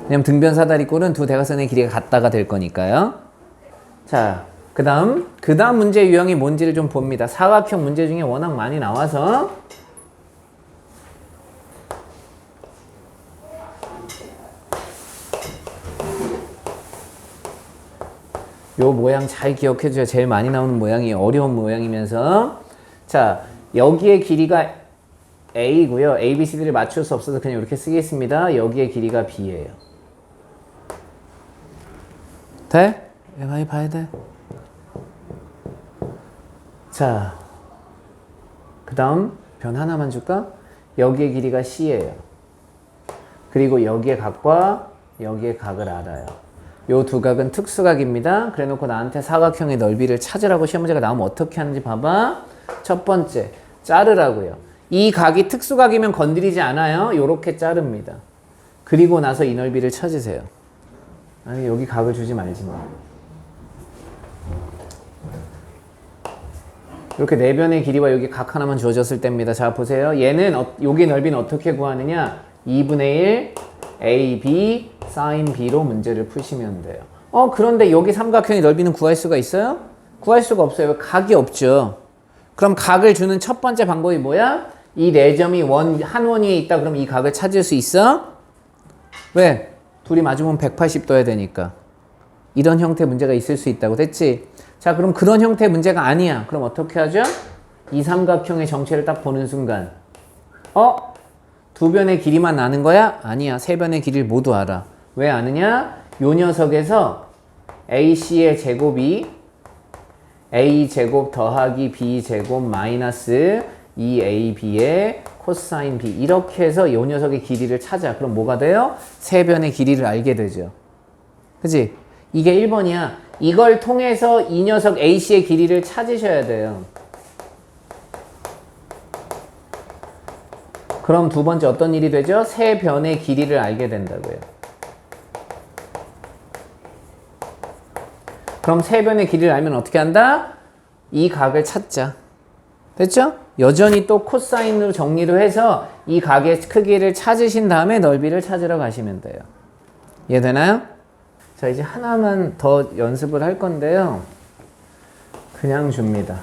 Speaker 1: 왜냐면 등변 사다리꼴은 두 대각선의 길이가 같다가 될 거니까요. 자, 그 다음 문제 유형이 뭔지를 좀 봅니다. 사각형 문제 중에 워낙 많이 나와서 요 모양 잘 기억해 줘야 제일 많이 나오는 모양이 어려운 모양이면서 자, 여기의 길이가 A고요. A, B, C, D를 맞출 수 없어서 그냥 이렇게 쓰겠습니다. 여기의 길이가 B예요. 돼? 많이 봐야 돼. 자, 그 다음 변 하나만 줄까? 여기의 길이가 C예요. 그리고 여기의 각과 여기의 각을 알아요. 요 두 각은 특수각입니다. 그래 놓고 나한테 사각형의 넓이를 찾으라고 시험 문제가 나오면 어떻게 하는지 봐봐. 첫 번째, 자르라고요. 이 각이 특수각이면 건드리지 않아요. 요렇게 자릅니다. 그리고 나서 이 넓이를 찾으세요. 아니, 여기 각을 주지 말지 마. 이렇게 네 변의 길이와 여기 각 하나만 주어졌을 때입니다. 자, 보세요. 얘는 여기 넓이는 어떻게 구하느냐? 2분의 1 AB sin B로 문제를 푸시면 돼요. 그런데 여기 삼각형의 넓이는 구할 수가 있어요? 구할 수가 없어요. 각이 없죠. 그럼 각을 주는 첫 번째 방법이 뭐야? 이 네 점이 한 원위에 있다. 그럼 이 각을 찾을 수 있어? 왜? 둘이 마주보면 180 둬야 되니까. 이런 형태 문제가 있을 수 있다고 됐지? 자, 그럼 그런 형태의 문제가 아니야. 그럼 어떻게 하죠? 이 삼각형의 정체를 딱 보는 순간 두 변의 길이만 아는 거야? 아니야. 세 변의 길이를 모두 알아. 왜 아느냐? 요 녀석에서 AC의 제곱이 A제곱 더하기 B제곱 마이너스 2AB의 코사인 B 이렇게 해서 요 녀석의 길이를 찾아. 그럼 뭐가 돼요? 세 변의 길이를 알게 되죠. 그치? 이게 1번이야. 이걸 통해서 이 녀석 AC의 길이를 찾으셔야 돼요. 그럼 두 번째 어떤 일이 되죠? 세 변의 길이를 알게 된다고요. 그럼 세 변의 길이를 알면 어떻게 한다? 이 각을 찾자. 됐죠? 여전히 또 코사인으로 정리를 해서 이 각의 크기를 찾으신 다음에 넓이를 찾으러 가시면 돼요. 이해되나요? 자, 이제 하나만 더 연습을 할 건데요. 그냥 줍니다.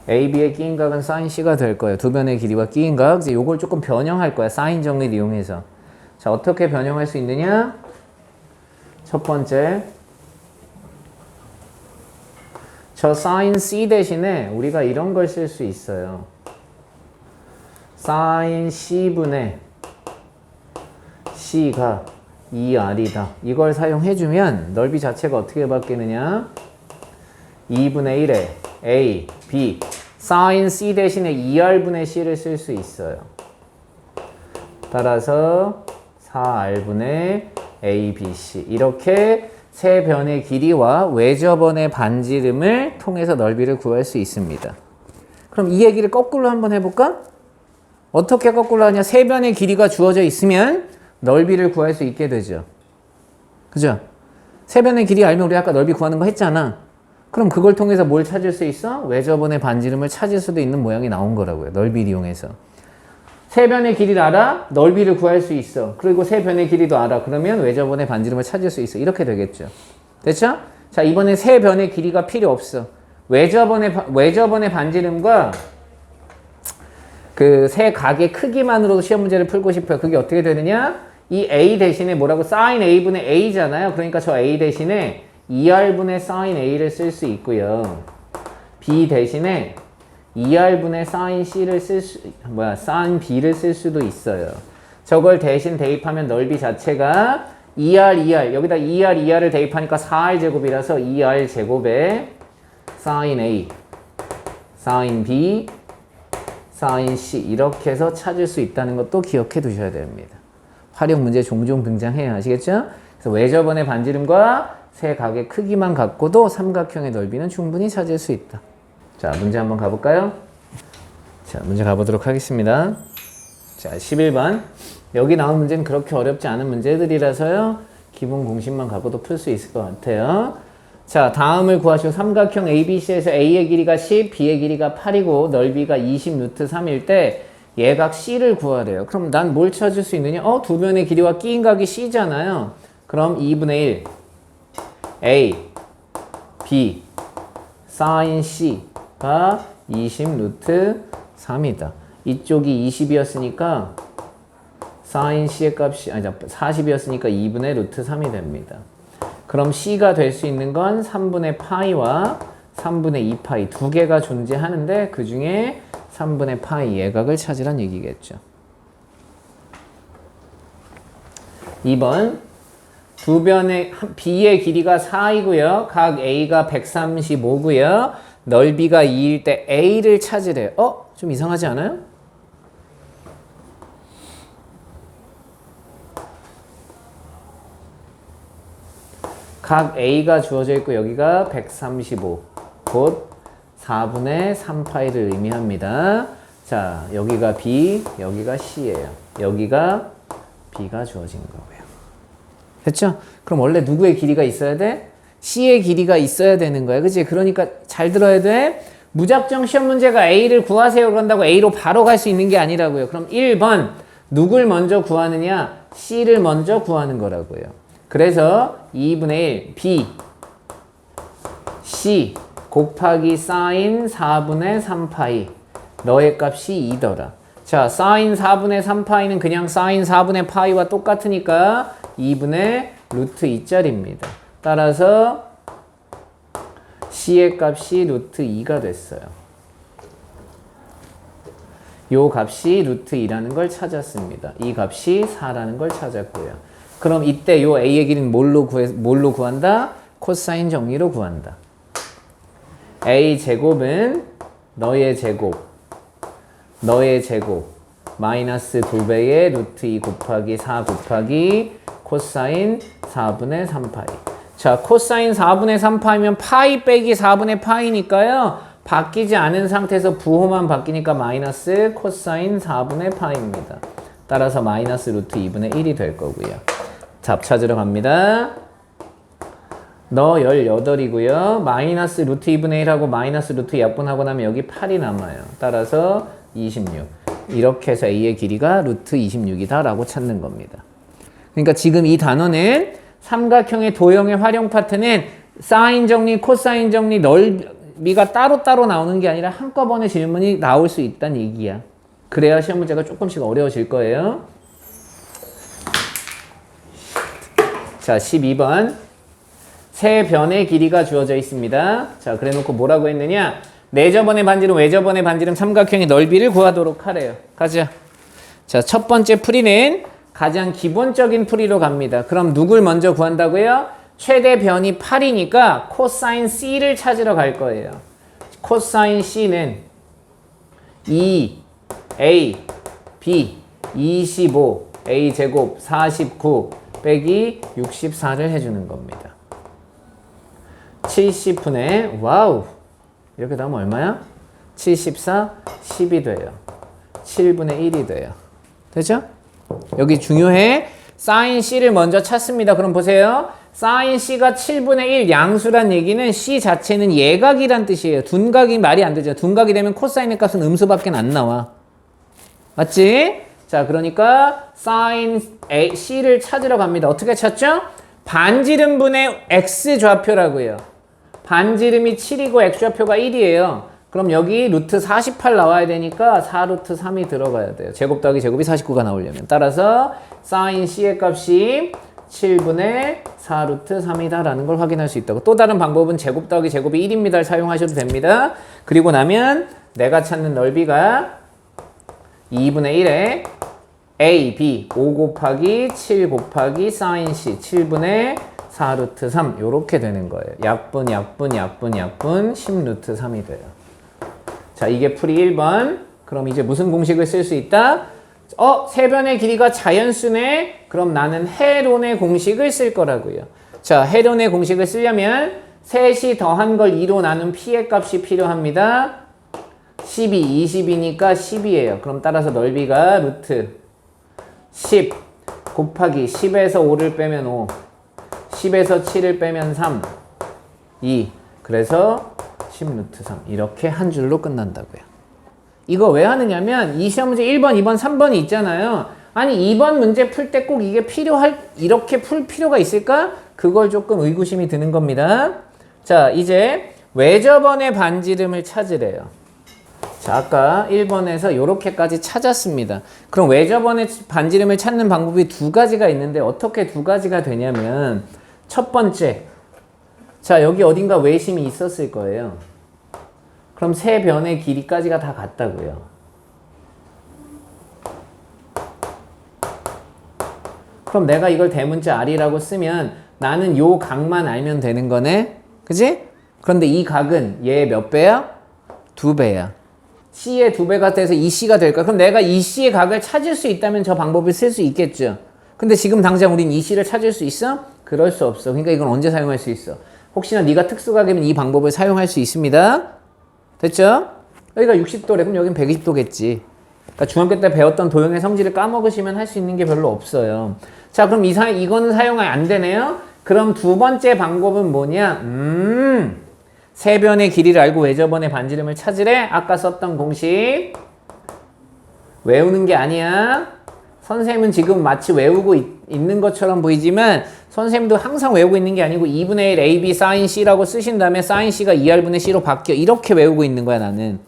Speaker 1: AB의 끼인 각은 sin C가 될 거예요. 두 변의 길이와 끼인 각. 이제 요걸 조금 변형할 거야. 사인 정리를 이용해서. 자, 어떻게 변형할 수 있느냐? 첫 번째, 저 sin C 대신에 우리가 이런 걸 쓸 수 있어요. sin C분의 C가 2R이다. 이걸 사용해주면 넓이 자체가 어떻게 바뀌느냐? 2분의 1에 A, B, sin C 대신에 2R분의 C를 쓸 수 있어요. 따라서 4R분의 A, B, C 이렇게 세 변의 길이와 외접원의 반지름을 통해서 넓이를 구할 수 있습니다. 그럼 이 얘기를 거꾸로 한번 해볼까? 어떻게 거꾸로 하냐? 세 변의 길이가 주어져 있으면 넓이를 구할 수 있게 되죠. 그죠? 세 변의 길이 알면 우리 아까 넓이 구하는 거 했잖아. 그럼 그걸 통해서 뭘 찾을 수 있어? 외접원의 반지름을 찾을 수도 있는 모양이 나온 거라고요. 넓이를 이용해서. 세 변의 길이를 알아? 넓이를 구할 수 있어. 그리고 세 변의 길이도 알아. 그러면 외접원의 반지름을 찾을 수 있어. 이렇게 되겠죠. 됐죠? 자, 이번엔 세 변의 길이가 필요 없어. 외접원의 반지름과 그 세 각의 크기만으로도 시험 문제를 풀고 싶어요. 그게 어떻게 되느냐? 이 A 대신에 뭐라고? sin A분의 A잖아요. 그러니까 저 A 대신에 2R분의 sin A를 쓸 수 있고요. B 대신에 2R분의 sin C를 sin B를 쓸 수도 있어요. 저걸 대신 대입하면 넓이 자체가 2R, 여기다 2R을 대입하니까 4R 제곱이라서 2R 제곱에 sin A, sin B, sin C 이렇게 해서 찾을 수 있다는 것도 기억해 두셔야 됩니다. 활용 문제 종종 등장해요. 아시겠죠? 그래서 외접원의 반지름과 세 각의 크기만 갖고도 삼각형의 넓이는 충분히 찾을 수 있다. 자, 문제 한번 가볼까요? 자, 문제 가보도록 하겠습니다. 자, 11번. 여기 나온 문제는 그렇게 어렵지 않은 문제들이라서요. 기본 공식만 갖고도 풀 수 있을 것 같아요. 자, 다음을 구하시오. 삼각형 ABC에서 A의 길이가 10, B의 길이가 8이고 넓이가 20 루트 3일 때 얘각 C를 구하래요. 그럼 난 뭘 찾을 수 있느냐? 두 변의 길이와 끼인 각이 C잖아요. 그럼 2분의 1 A, B, sin C가 20 루트 3이다. 이쪽이 20이었으니까 sin C의 값이 40이었으니까 2분의 루트 3이 됩니다. 그럼 C가 될 수 있는 건 3분의 파이와 3분의 2파이 두 개가 존재하는데 그 중에 3분의 파이 예각을 찾으란 얘기겠죠. 2번 두 변의 B의 길이가 4이고요. 각 A가 135고요. 넓이가 2일 때 A를 찾으래요. 좀 이상하지 않아요? 각 A가 주어져 있고 여기가 135 곧 4분의 3파이를 의미합니다. 자, 여기가 B, 여기가 C예요. 여기가 B가 주어진 거고요. 됐죠? 그럼 원래 누구의 길이가 있어야 돼? C의 길이가 있어야 되는 거야. 그치? 그러니까 잘 들어야 돼. 무작정 시험 문제가 A를 구하세요 그런다고 A로 바로 갈 수 있는 게 아니라고요. 그럼 1번 누굴 먼저 구하느냐? C를 먼저 구하는 거라고요. 그래서 2분의 1 B, C 곱하기 sin 4분의 3파이 너의 값이 2더라. 자, sin 4분의 3파이는 그냥 sin 4분의 파이와 똑같으니까 2분의 루트 2짜리입니다. 따라서 C의 값이 루트 2가 됐어요. 요 값이 루트 2라는 걸 찾았습니다. 이 값이 4라는 걸 찾았고요. 그럼 이때 요 A의 길이는 뭘로 구한다? 코사인 정리로 구한다. A 제곱은 너의 제곱 마이너스 2배의 루트 2 곱하기 4 곱하기 코사인 4분의 3파이. 자, 코사인 4분의 3파이면 파이 빼기 4분의 파이니까요. 바뀌지 않은 상태에서 부호만 바뀌니까 마이너스 코사인 4분의 파이입니다. 따라서 마이너스 루트 2분의 1이 될 거고요. 답 찾으러 갑니다. 너 18이고요. 마이너스 루트 2분의 1하고 마이너스 루트 약분하고 나면 여기 8이 남아요. 따라서 26. 이렇게 해서 A의 길이가 루트 26이다 라고 찾는 겁니다. 그러니까 지금 이 단어는 삼각형의 도형의 활용 파트는 사인 정리, 코사인 정리, 넓이가 따로따로 나오는 게 아니라 한꺼번에 질문이 나올 수 있다는 얘기야. 그래야 시험 문제가 조금씩 어려워질 거예요. 자, 12번. 세 변의 길이가 주어져 있습니다. 자, 그래 놓고 뭐라고 했느냐? 내접원의 반지름, 외접원의 반지름 삼각형의 넓이를 구하도록 하래요. 가자. 자, 첫 번째 풀이는 가장 기본적인 풀이로 갑니다. 그럼 누굴 먼저 구한다고요? 최대 변이 8이니까 코사인 C를 찾으러 갈 거예요. 코사인 C는 2, A, B, 25, A 제곱 49 빼기 64를 해주는 겁니다. 70분의 와우 이렇게 나오면 얼마야? 74, 10이 돼요. 7분의 1이 돼요. 되죠? 여기 중요해. 사인 C를 먼저 찾습니다. 그럼 보세요. 사인 C가 7분의 1 양수란 얘기는 C 자체는 예각이란 뜻이에요. 둔각이 말이 안 되죠. 둔각이 되면 코사인의 값은 음수밖에 안 나와. 맞지? 자, 그러니까 사인 C를 찾으러 갑니다. 어떻게 찾죠? 반지름분의 X좌표라고요. 반지름이 7이고 X좌표가 1이에요. 그럼 여기 루트 48 나와야 되니까 4루트 3이 들어가야 돼요. 제곱 더하기 제곱이 49가 나오려면. 따라서 사인 C의 값이 7분의 4루트 3이다라는 걸 확인할 수 있다고. 또 다른 방법은 제곱 더하기 제곱이 1입니다를 사용하셔도 됩니다. 그리고 나면 내가 찾는 넓이가 2분의 1에 A, B 5 곱하기 7 곱하기 사인 C 7분의 4루트 3 요렇게 되는 거예요. 약분 10루트 3이 돼요. 자, 이게 풀이 1번. 그럼 이제 무슨 공식을 쓸 수 있다? 세변의 길이가 자연수네? 그럼 나는 해론의 공식을 쓸 거라고요. 자, 해론의 공식을 쓰려면 셋이 더한 걸 2로 나눈 p의 값이 필요합니다. 12, 20이니까 10이에요. 그럼 따라서 넓이가 루트 10 곱하기 10에서 5를 빼면 5, 10에서 7을 빼면 3, 2. 그래서 10루트 3 이렇게 한 줄로 끝난다고요. 이거 왜 하느냐면 이 시험 문제 1번, 2번, 3번이 있잖아요. 아니 2번 문제 풀 때 꼭 이게 이렇게 풀 필요가 있을까? 그걸 조금 의구심이 드는 겁니다. 자, 이제 외접원의 반지름을 찾으래요. 자, 아까 1번에서 이렇게까지 찾았습니다. 그럼 외접원의 반지름을 찾는 방법이 두 가지가 있는데 어떻게 두 가지가 되냐면 첫 번째, 자, 여기 어딘가 외심이 있었을 거예요. 그럼 세 변의 길이까지가 다 같다고요. 그럼 내가 이걸 대문자 R이라고 쓰면 나는 요 각만 알면 되는 거네? 그지? 그런데 이 각은 얘 몇 배야? 2배야. C의 2배가 돼서 이 C가 될까? 그럼 내가 이 C의 각을 찾을 수 있다면 저 방법을 쓸 수 있겠죠. 근데 지금 당장 우린 이 C를 찾을 수 있어? 그럴 수 없어. 그러니까 이건 언제 사용할 수 있어? 혹시나 네가 특수각이면 이 방법을 사용할 수 있습니다. 됐죠? 여기가 60도래. 그럼 여긴 120도겠지. 그러니까 중학교 때 배웠던 도형의 성질을 까먹으시면 할 수 있는 게 별로 없어요. 자, 그럼 이거는 사용이 안 되네요. 그럼 두 번째 방법은 뭐냐? 세 변의 길이를 알고 외접원의 반지름을 찾으래. 아까 썼던 공식. 외우는 게 아니야. 선생님은 지금 마치 외우고 있는 것처럼 보이지만 선생님도 항상 외우고 있는 게 아니고 2분의 1 AB sin C라고 쓰신 다음에 sin C가 2R분의 C로 바뀌어. 이렇게 외우고 있는 거야, 나는.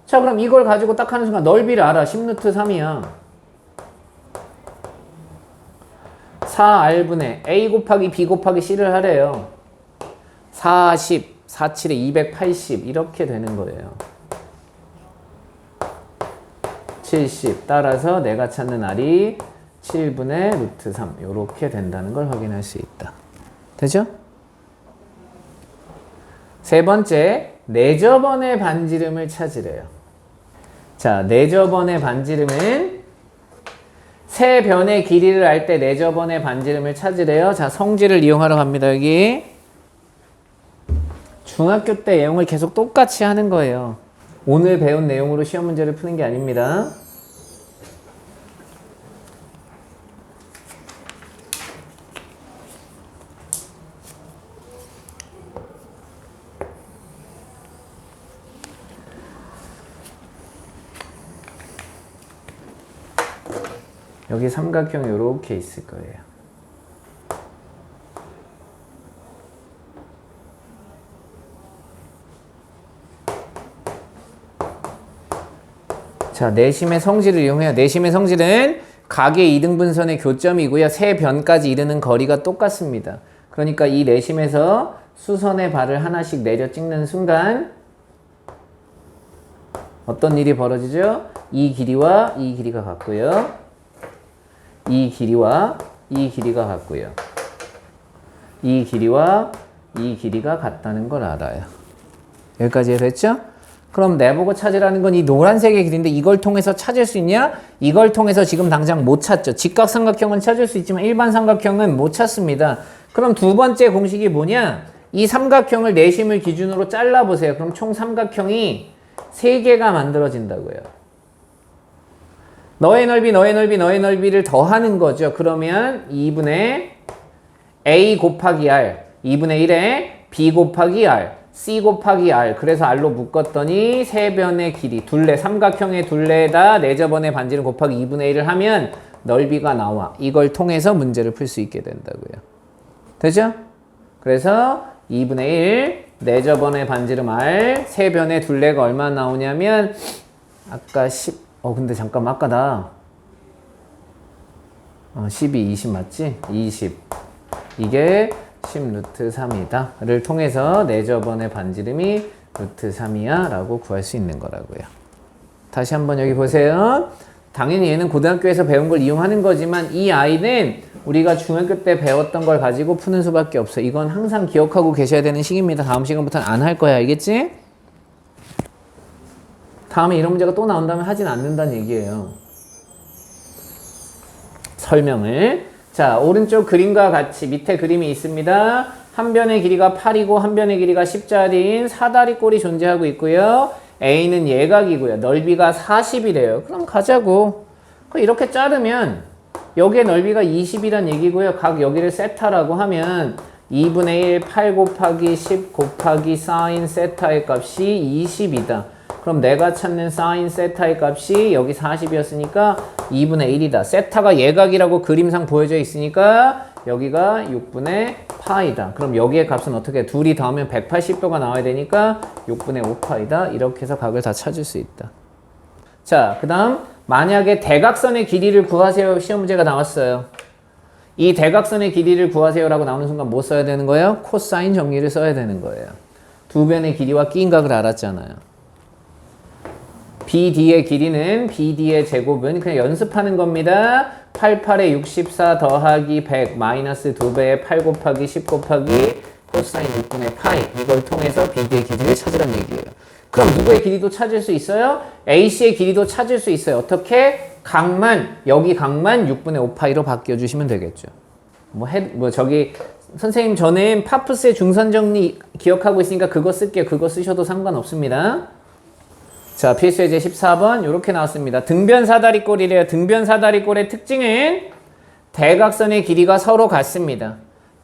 Speaker 1: 자, 그럼 이걸 가지고 딱 하는 순간 넓이를 알아. 10루트 3이야. 4R분의 A 곱하기 B 곱하기 C를 하래요. 40, 47에 280 이렇게 되는 거예요. 70 따라서 내가 찾는 R이 7분의 루트 3 이렇게 된다는 걸 확인할 수 있다. 되죠? 세 번째, 내접원의 반지름을 찾으래요. 자, 내접원의 반지름은 세 변의 길이를 알 때 내접원의 반지름을 찾으래요. 자, 성질을 이용하러 갑니다. 여기 중학교 때 내용을 계속 똑같이 하는 거예요. 오늘 배운 내용으로 시험 문제를 푸는 게 아닙니다. 여기 삼각형 이렇게 있을 거예요. 자, 내심의 성질을 이용해요. 내심의 성질은 각의 이등분선의 교점이고요. 세 변까지 이르는 거리가 똑같습니다. 그러니까 이 내심에서 수선의 발을 하나씩 내려 찍는 순간 어떤 일이 벌어지죠? 이 길이와 이 길이가 같고요. 이 길이와 이 길이가 같고요. 이 길이와 이 길이가 같다는 걸 알아요. 여기까지 됐죠? 그럼 내보고 찾으라는 건 이 노란색의 길인데 이걸 통해서 찾을 수 있냐? 이걸 통해서 지금 당장 못 찾죠. 직각삼각형은 찾을 수 있지만 일반 삼각형은 못 찾습니다. 그럼 두 번째 공식이 뭐냐? 이 삼각형을 내심을 기준으로 잘라보세요. 그럼 총 삼각형이 3개가 만들어진다고요. 너의 넓이, 너의 넓이, 너의 넓이를 더하는 거죠. 그러면 2분의 A 곱하기 R, 2분의 1에 B 곱하기 R, C 곱하기 R. 그래서 R로 묶었더니 세 변의 길이, 둘레, 삼각형의 둘레에다 4저번의 반지름 곱하기 2분의 1을 하면 넓이가 나와. 이걸 통해서 문제를 풀 수 있게 된다고요. 되죠? 그래서 2분의 1, 4저번의 반지름 R, 세 변의 둘레가 얼마 나오냐면 아까 10, 근데 잠깐만 아까 나 12, 20 맞지? 20. 이게 10 루트 3이다. 를 통해서 4저번의 반지름이 루트 3이야 라고 구할 수 있는 거라고요. 다시 한번 여기 보세요. 당연히 얘는 고등학교에서 배운 걸 이용하는 거지만 이 아이는 우리가 중학교 때 배웠던 걸 가지고 푸는 수밖에 없어. 이건 항상 기억하고 계셔야 되는 식입니다. 다음 시간부터는 안 할 거야. 알겠지? 다음에 이런 문제가 또 나온다면 하진 않는다는 얘기예요. 설명을. 자, 오른쪽 그림과 같이 밑에 그림이 있습니다. 한 변의 길이가 8이고 한 변의 길이가 10짜리인 사다리꼴이 존재하고 있고요. A는 예각이고요. 넓이가 40이래요. 그럼 가자고. 이렇게 자르면 여기에 넓이가 20이란 얘기고요. 각 여기를 세타라고 하면 2분의 1, 8 곱하기 10 곱하기 사인 세타의 값이 20이다. 그럼 내가 찾는 사인 세타의 값이 여기 40이었으니까 2분의 1이다. 세타가 예각이라고 그림상 보여져 있으니까 여기가 6분의 파이다. 그럼 여기의 값은 어떻게? 둘이 더하면 180도가 나와야 되니까 6분의 5파이다. 이렇게 해서 각을 다 찾을 수 있다. 자, 그 다음 만약에 대각선의 길이를 구하세요. 시험 문제가 나왔어요. 이 대각선의 길이를 구하세요 라고 나오는 순간 뭐 써야 되는 거예요? 코사인 정리를 써야 되는 거예요. 두 변의 길이와 끼인 각을 알았잖아요. BD의 길이는 BD의 제곱은 그냥 연습하는 겁니다. 88에 64 더하기 100 마이너스 2배의 8 곱하기 10 곱하기 코사인 6분의 파이. 이걸 통해서 BD의 길이를 찾으란 얘기예요. 그럼 누구의 길이도 찾을 수 있어요? AC의 길이도 찾을 수 있어요. 어떻게? 여기 각만 6분의 5파이로 바뀌어주시면 되겠죠. 저기 선생님 저는 파푸스의 중선정리 기억하고 있으니까 그거 쓸게요. 그거 쓰셔도 상관없습니다. 자, 필수예제 14번 이렇게 나왔습니다. 등변사다리꼴이래요. 등변사다리꼴의 특징은 대각선의 길이가 서로 같습니다.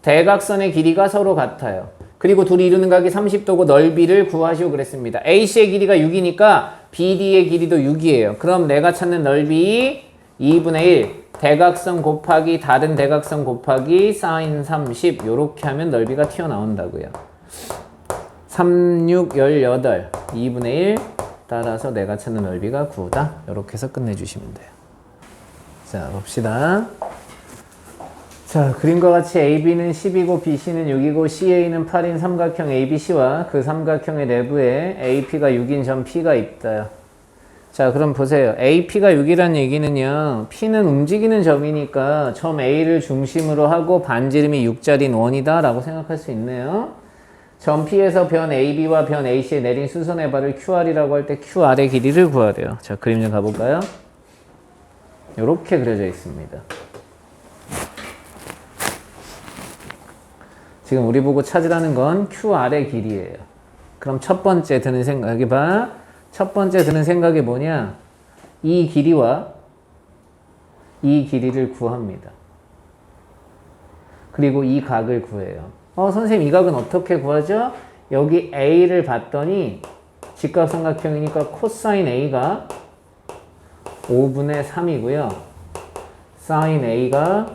Speaker 1: 대각선의 길이가 서로 같아요. 그리고 둘이 이루는 각이 30도고 넓이를 구하시오 그랬습니다. AC의 길이가 6이니까 BD의 길이도 6이에요. 그럼 내가 찾는 넓이 2분의 1 대각선 곱하기 다른 대각선 곱하기 사인 30 요렇게 하면 넓이가 튀어나온다고요. 3, 6, 18 2분의 1 따라서 내가 찾는 넓이가 9다. 이렇게 해서 끝내주시면 돼요. 자, 봅시다. 자, 그림과 같이 AB는 10이고 BC는 6이고 CA는 8인 삼각형 ABC와 그 삼각형의 내부에 AP가 6인 점 P가 있다. 자, 그럼 보세요. AP가 6이란 얘기는요. P는 움직이는 점이니까 점 A를 중심으로 하고 반지름이 6짜리인 원이다 라고 생각할 수 있네요. 점 P에서 변 AB와 변 AC에 내린 수선의 발을 QR이라고 할 때 QR의 길이를 구해야 돼요. 자, 그림 좀 가볼까요? 이렇게 그려져 있습니다. 지금 우리 보고 찾으라는 건 QR의 길이에요. 그럼 첫 번째 드는 생각, 여기 봐. 첫 번째 드는 생각이 뭐냐? 이 길이와 이 길이를 구합니다. 그리고 이 각을 구해요. 선생님 이 각은 어떻게 구하죠? 여기 A를 봤더니 직각삼각형이니까 코사인 A가 5분의 3이고요. 사인 A가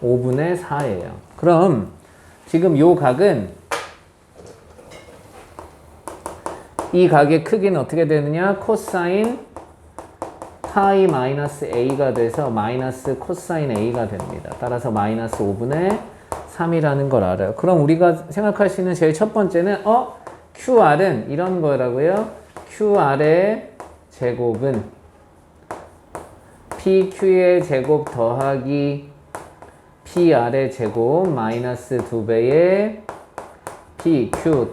Speaker 1: 5분의 4예요. 그럼 지금 요 각은 이 각의 크기는 어떻게 되느냐? 코사인 파이 마이너스 A가 돼서 마이너스 코사인 A가 됩니다. 따라서 마이너스 5분의 3이라는 걸 알아요. 그럼 우리가 생각할 수 있는 제일 첫 번째는 QR은 이런 거라고요. QR의 제곱은 PQ의 제곱 더하기 PR의 제곱 마이너스 2배의 PQ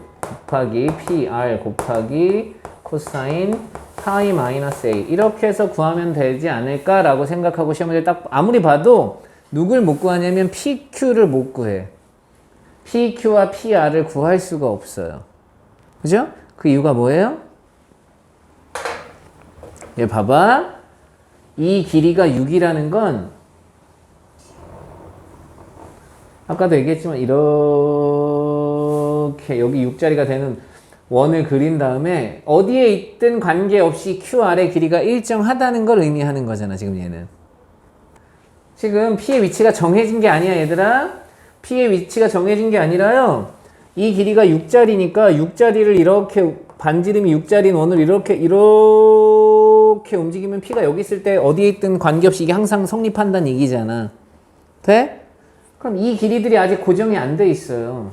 Speaker 1: 곱하기 PR 곱하기 코사인 파이 마이너스 A 이렇게 해서 구하면 되지 않을까라고 생각하고 시험을 딱 아무리 봐도 누굴 못 구하냐면 PQ를 못 구해. PQ와 PR을 구할 수가 없어요. 그죠? 그 이유가 뭐예요? 얘 봐봐. 이 길이가 6이라는 건 아까도 얘기했지만 이렇게 여기 6자리가 되는 원을 그린 다음에 어디에 있든 관계없이 QR의 길이가 일정하다는 걸 의미하는 거잖아. 지금 얘는. 지금 P의 위치가 정해진 게 아니야, 얘들아. P의 위치가 정해진 게 아니라요. 이 길이가 6자리니까 6자리를 이렇게 반지름이 6자리인 원을 이렇게 움직이면 P가 여기 있을 때 어디에 있든 관계없이 이게 항상 성립한다는 얘기잖아. 돼? 그럼 이 길이들이 아직 고정이 안 돼 있어요.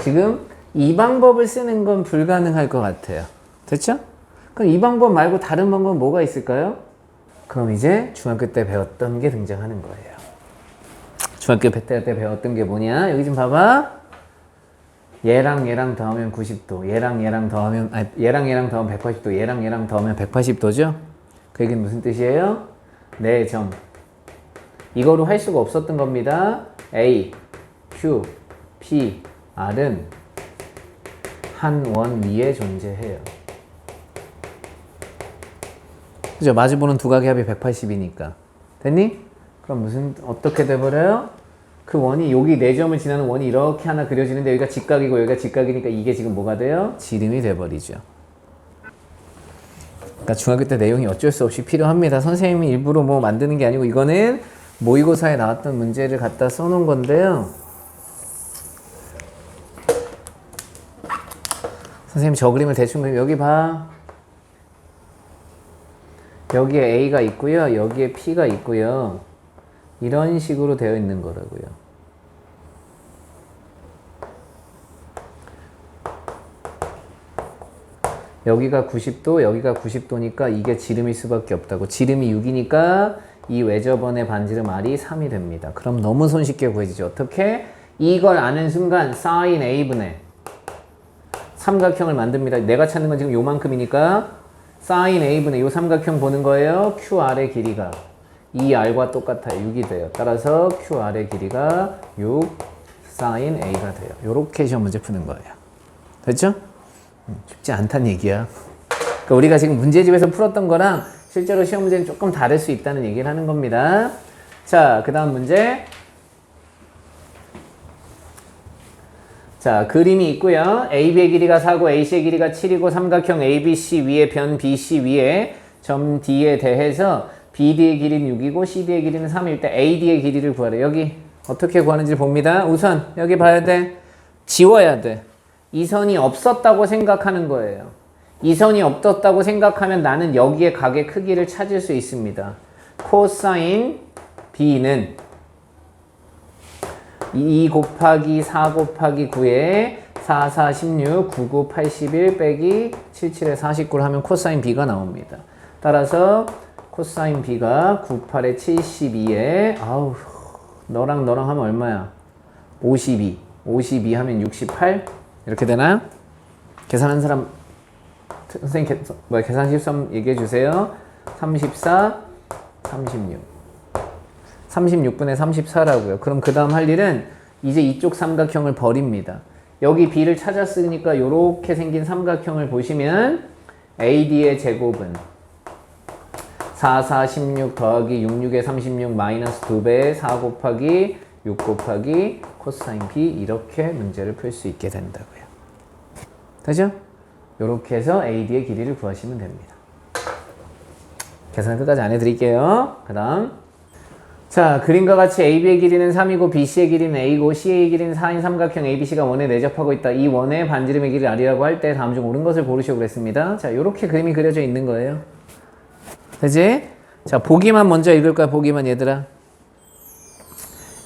Speaker 1: 지금 이 방법을 쓰는 건 불가능할 것 같아요. 됐죠? 그럼 이 방법 말고 다른 방법은 뭐가 있을까요? 그럼 이제 중학교 때 배웠던 게 등장하는 거예요. 중학교 때 배웠던 게 뭐냐? 여기 좀 봐봐. 얘랑 더하면 90도. 얘랑 더하면 180도. 얘랑 더하면 180도죠? 그 얘기는 무슨 뜻이에요? 네 점. 이거로 할 수가 없었던 겁니다. A, Q, P, R은 한 원 위에 존재해요. 그죠? 마주보는 두 각의 합이 180이니까. 됐니? 그럼 어떻게 돼버려요? 그 원이, 여기 4점을 지나는 원이 이렇게 하나 그려지는데 여기가 직각이고 여기가 직각이니까 이게 지금 뭐가 돼요? 지름이 돼버리죠. 그러니까 중학교 때 내용이 어쩔 수 없이 필요합니다. 선생님이 일부러 뭐 만드는 게 아니고 이거는 모의고사에 나왔던 문제를 갖다 써놓은 건데요. 선생님 저 그림을 대충 그리면 여기 봐. 여기에 A가 있고요. 여기에 P가 있고요. 이런 식으로 되어 있는 거라고요. 여기가 90도, 여기가 90도니까 이게 지름일 수밖에 없다고. 지름이 6이니까 이 외접원의 반지름 R이 3이 됩니다. 그럼 너무 손쉽게 구해지죠. 어떻게? 이걸 아는 순간 sin A분의 삼각형을 만듭니다. 내가 찾는 건 지금 요만큼이니까 sin A분의 요 삼각형 보는 거예요. QR의 길이가 이 R과 똑같아요. 6이 돼요. 따라서 QR의 길이가 6 sin A가 돼요. 요렇게 시험 문제 푸는 거예요. 됐죠? 쉽지 않다는 얘기야. 그러니까 우리가 지금 문제집에서 풀었던 거랑 실제로 시험 문제는 조금 다를 수 있다는 얘기를 하는 겁니다. 자, 그 다음 문제. 자, 그림이 있고요. AB의 길이가 4고 AC의 길이가 7이고 삼각형 ABC 위에 변 BC 위에 점 D에 대해서 BD의 길이는 6이고 CD의 길이는 3일 때 AD의 길이를 구하래. 여기 어떻게 구하는지 봅니다. 우선 여기 봐야 돼. 지워야 돼. 이 선이 없었다고 생각하는 거예요. 이 선이 없었다고 생각하면 나는 여기에 각의 크기를 찾을 수 있습니다. 코사인 B는 2 곱하기 4 곱하기 9에 4, 4, 16, 9, 9, 81 빼기 7, 7에 49를 하면 코사인 B가 나옵니다. 따라서 코사인 B가 9, 8에 72에 아우 너랑 하면 얼마야? 52. 52 하면 68 이렇게 되나요? 계산한 사람 선생님 계산 실수 얘기해 주세요. 34, 36. 36분의 34라고요. 그럼 그 다음 할 일은 이제 이쪽 삼각형을 버립니다. 여기 B를 찾았으니까 이렇게 생긴 삼각형을 보시면 AD의 제곱은 4, 4, 16 더하기 6, 6에 36 마이너스 2배 4 곱하기 6 곱하기 코사인 B 이렇게 문제를 풀 수 있게 된다고요. 되죠? 이렇게 해서 AD의 길이를 구하시면 됩니다. 계산 끝까지 안 해드릴게요. 그 다음 자, 그림과 같이 AB의 길이는 3이고 BC의 길이는 A고 CA의 길이는 4인 삼각형 ABC가 원에 내접하고 있다. 이 원의 반지름의 길이를 R이라고 할 때 다음 중 옳은 것을 고르시오 그랬습니다. 자, 이렇게 그림이 그려져 있는 거예요. 되지? 자, 보기만 먼저 읽을 거야. 보기만 얘들아.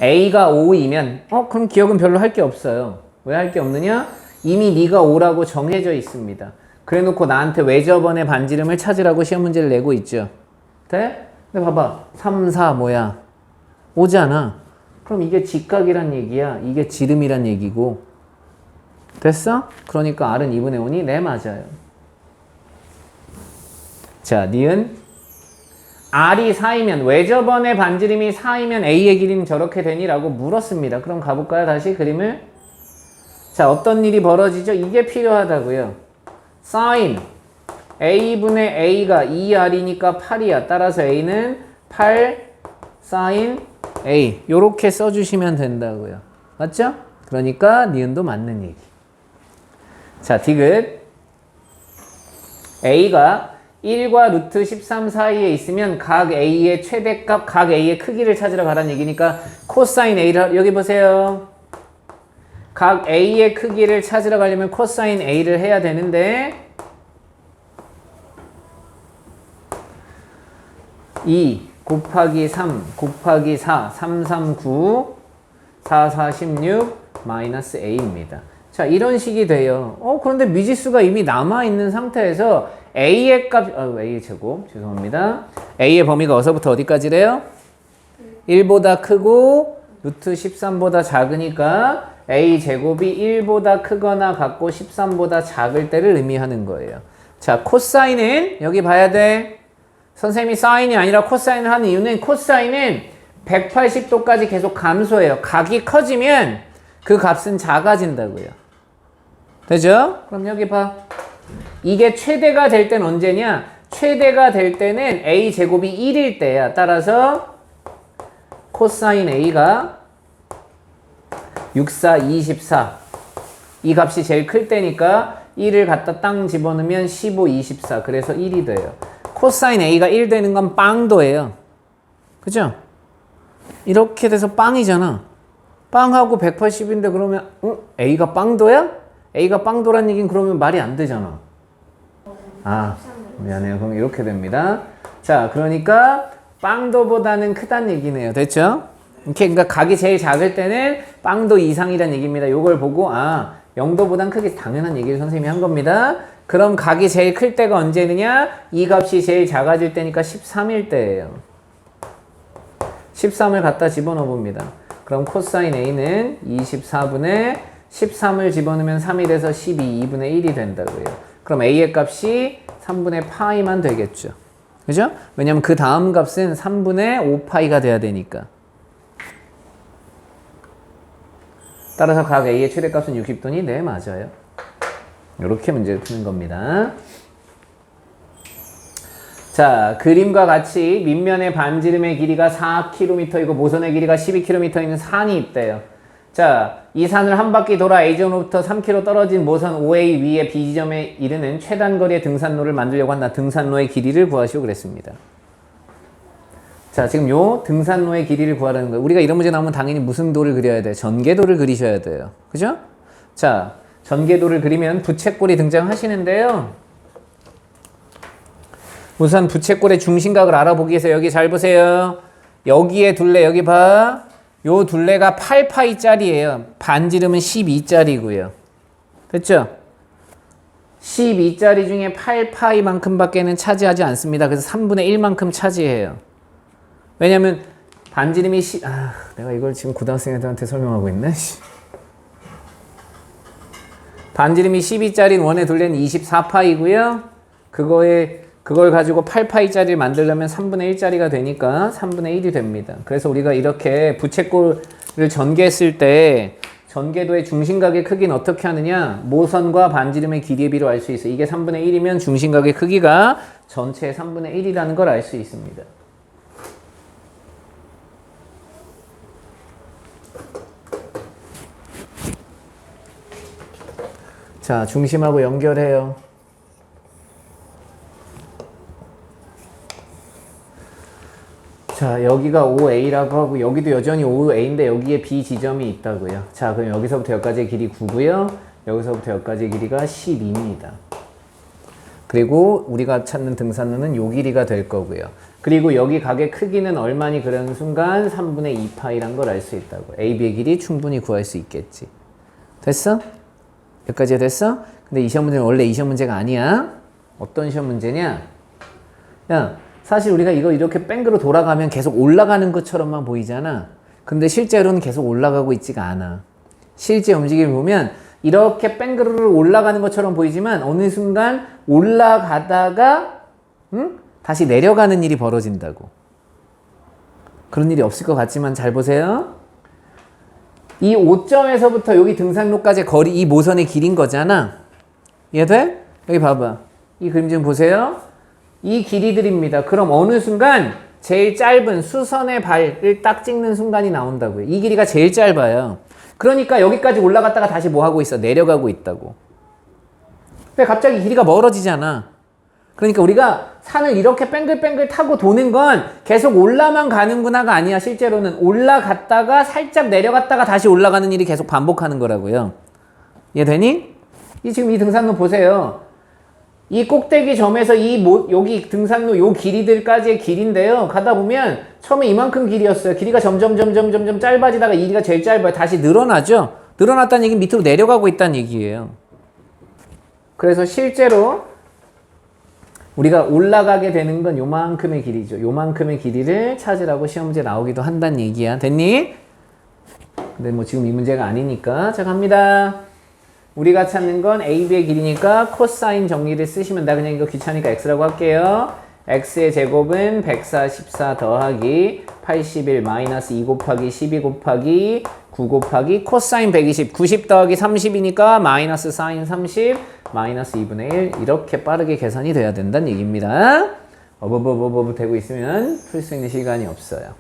Speaker 1: A가 5이면 그럼 기억은 별로 할 게 없어요. 왜 할 게 없느냐? 이미 네가 5라고 정해져 있습니다. 그래놓고 나한테 외접원의 반지름을 찾으라고 시험 문제를 내고 있죠. 돼? 근데 봐봐. 3, 4 뭐야? 5잖아. 그럼 이게 직각이란 얘기야. 이게 지름이란 얘기고. 됐어? 그러니까 R은 2분의 5니? 네, 맞아요. 자, 니은 R이 4이면 왜 저번에 반지름이 4이면 A의 길이는 저렇게 되니? 라고 물었습니다. 그럼 가볼까요? 다시 그림을. 자, 어떤 일이 벌어지죠? 이게 필요하다고요. sin A분의 A가 2R이니까 8이야. 따라서 A는 8 sin A. 요렇게 써주시면 된다고요. 맞죠? 그러니까 니은도 맞는 얘기. 자, 디귿. A가 1과 루트 13 사이에 있으면 각 A의 최대값, 각 A의 크기를 찾으러 가라는 얘기니까 코사인 A를, 여기 보세요. 각 A의 크기를 찾으러 가려면 코사인 A를 해야 되는데 2 곱하기 3 곱하기 4, 3, 3, 9, 4, 4, 16, 마이너스 A입니다. 자, 이런 식이 돼요. 그런데 미지수가 이미 남아있는 상태에서 A의 값, A의 제곱, 죄송합니다. A의 범위가 어디서부터 어디까지래요? 1보다 크고 루트 13보다 작으니까 A 제곱이 1보다 크거나 같고 13보다 작을 때를 의미하는 거예요. 자, 코사인은 여기 봐야 돼. 선생님이 사인이 아니라 코사인을 하는 이유는 코사인은 180도까지 계속 감소해요. 각이 커지면 그 값은 작아진다고요. 되죠? 그럼 여기 봐. 이게 최대가 될 때는 언제냐? 최대가 될 때는 A 제곱이 1일 때야. 따라서 코사인 A가 6, 4, 24. 이 값이 제일 클 때니까 1을 갖다 땅 집어넣으면 15, 24. 그래서 1이 돼요. 코사인 A가 1 되는 건 빵도예요. 그죠? 이렇게 돼서 빵이잖아. 빵하고 180인데 그러면 A가 빵도야? A가 빵도란 얘기는 그러면 말이 안 되잖아. 미안해요. 그럼 이렇게 됩니다. 자, 그러니까 빵도보다는 크다는 얘기네요. 됐죠? 이렇게 그러니까 각이 제일 작을 때는 빵도 이상이란 얘기입니다. 요걸 보고 0도보단 크게 당연한 얘기를 선생님이 한 겁니다. 그럼 각이 제일 클 때가 언제느냐? 이 값이 제일 작아질 때니까 13일 때예요. 13을 갖다 집어넣어 봅니다. 그럼 코사인 A는 24분의 13을 집어넣으면 3이 돼서 2분의 1이 된다고요. 그럼 A의 값이 3분의 파이만 되겠죠. 그죠? 왜냐면 그 다음 값은 3분의 5파이가 돼야 되니까. 따라서 각 A의 최대값은 60도니? 네, 맞아요. 이렇게 문제를 푸는 겁니다. 자, 그림과 같이 밑면의 반지름의 길이가 4km이고 모선의 길이가 12km인 산이 있대요. 자, 이 산을 한 바퀴 돌아 A점으로부터 3km 떨어진 모선 OA 위에 B지점에 이르는 최단거리의 등산로를 만들려고 한다. 등산로의 길이를 구하시오 그랬습니다. 자, 지금 요 등산로의 길이를 구하라는 거예요. 우리가 이런 문제 나오면 당연히 무슨 도를 그려야 돼요? 전개도를 그리셔야 돼요. 그죠? 자, 전개도를 그리면 부채꼴이 등장하시는데요. 우선 부채꼴의 중심각을 알아보기 위해서 여기 잘 보세요. 여기에 둘레, 여기 봐. 요 둘레가 8파이짜리예요. 반지름은 12짜리고요. 됐죠? 12짜리 중에 8파이만큼밖에는 차지하지 않습니다. 그래서 3분의 1만큼 차지해요. 왜냐면 반지름이 내가 이걸 지금 고등학생들한테 설명하고 있네. 반지름이 12짜리인 원의 둘레는 24파이고요. 그걸 가지고 8파이짜리를 만들려면 3분의 1짜리가 되니까 3분의 1이 됩니다. 그래서 우리가 이렇게 부채꼴을 전개했을 때 전개도의 중심각의 크기는 어떻게 하느냐? 모선과 반지름의 길이의 비로 알 수 있어요. 이게 3분의 1이면 중심각의 크기가 전체의 3분의 1이라는 걸 알 수 있습니다. 자, 중심하고 연결해요. 자, 여기가 OA라고 하고 여기도 여전히 OA인데 여기에 B 지점이 있다고요. 자, 그럼 여기서부터 여기까지의 길이 9고요. 여기서부터 여기까지의 길이가 12입니다. 그리고 우리가 찾는 등산로는 요 길이가 될 거고요. 그리고 여기 각의 크기는 얼마니 그러는 순간 3분의 2파이란 걸 알 수 있다고. AB의 길이 충분히 구할 수 있겠지. 됐어? 여기까지 됐어? 근데 이 시험 문제는 원래 이 시험 문제가 아니야. 어떤 시험 문제냐? 야, 사실 우리가 이거 이렇게 뺑그로 돌아가면 계속 올라가는 것처럼만 보이잖아. 근데 실제로는 계속 올라가고 있지가 않아. 실제 움직임을 보면 이렇게 뺑그르르 올라가는 것처럼 보이지만 어느 순간 올라가다가 다시 내려가는 일이 벌어진다고. 그런 일이 없을 것 같지만 잘 보세요. 이 5점에서부터 여기 등산로까지 거리, 이 모선의 길인 거잖아. 이해돼? 여기 봐봐. 이 그림 좀 보세요. 이 길이들입니다. 그럼 어느 순간 제일 짧은 수선의 발을 딱 찍는 순간이 나온다고요. 이 길이가 제일 짧아요. 그러니까 여기까지 올라갔다가 다시 뭐 하고 있어? 내려가고 있다고. 근데 갑자기 길이가 멀어지잖아. 그러니까 우리가 산을 이렇게 뺑글뺑글 타고 도는 건 계속 올라만 가는구나가 아니야. 실제로는 올라갔다가 살짝 내려갔다가 다시 올라가는 일이 계속 반복하는 거라고요. 이해되니? 지금 이 등산로 보세요. 이 꼭대기 점에서 여기 등산로 요 길이들까지의 길인데요. 가다 보면 처음에 이만큼 길이었어요. 길이가 점점 짧아지다가 이 길이가 제일 짧아요. 다시 늘어나죠. 늘어났다는 얘기는 밑으로 내려가고 있다는 얘기예요. 그래서 실제로 우리가 올라가게 되는 건 요만큼의 길이죠. 요만큼의 길이를 찾으라고 시험 문제 나오기도 한다는 얘기야. 됐니? 근데 뭐 지금 이 문제가 아니니까. 자, 갑니다. 우리가 찾는 건 A, B의 길이니까 코사인 정리를 쓰시면 나 그냥 이거 귀찮으니까 X라고 할게요. X의 제곱은 144 더하기 81 마이너스 2 곱하기 12 곱하기 9 곱하기 코사인 120 90 더하기 30이니까 마이너스 사인 30 마이너스 2분의 1 이렇게 빠르게 계산이 돼야 된다는 얘기입니다. 어버버버버 되고 있으면 풀 수 있는 시간이 없어요.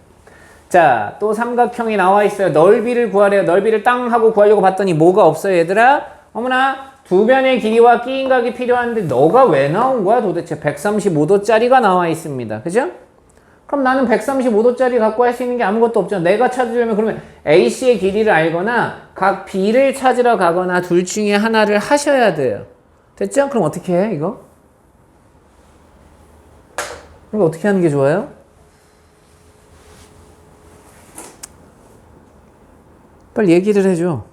Speaker 1: 자, 또 삼각형이 나와 있어요. 넓이를 구하래요. 넓이를 땅 하고 구하려고 봤더니 뭐가 없어요, 얘들아? 어머나, 두 변의 길이와 끼인각이 필요한데 너가 왜 나온 거야? 도대체 135도짜리가 나와 있습니다. 그죠? 그럼 나는 135도짜리 갖고 할 수 있는 게 아무것도 없죠. 내가 찾으려면 그러면 AC의 길이를 알거나 각 B를 찾으러 가거나 둘 중에 하나를 하셔야 돼요. 됐죠? 그럼 어떻게 해, 이거? 이거 어떻게 하는 게 좋아요? 빨리 얘기를 해줘.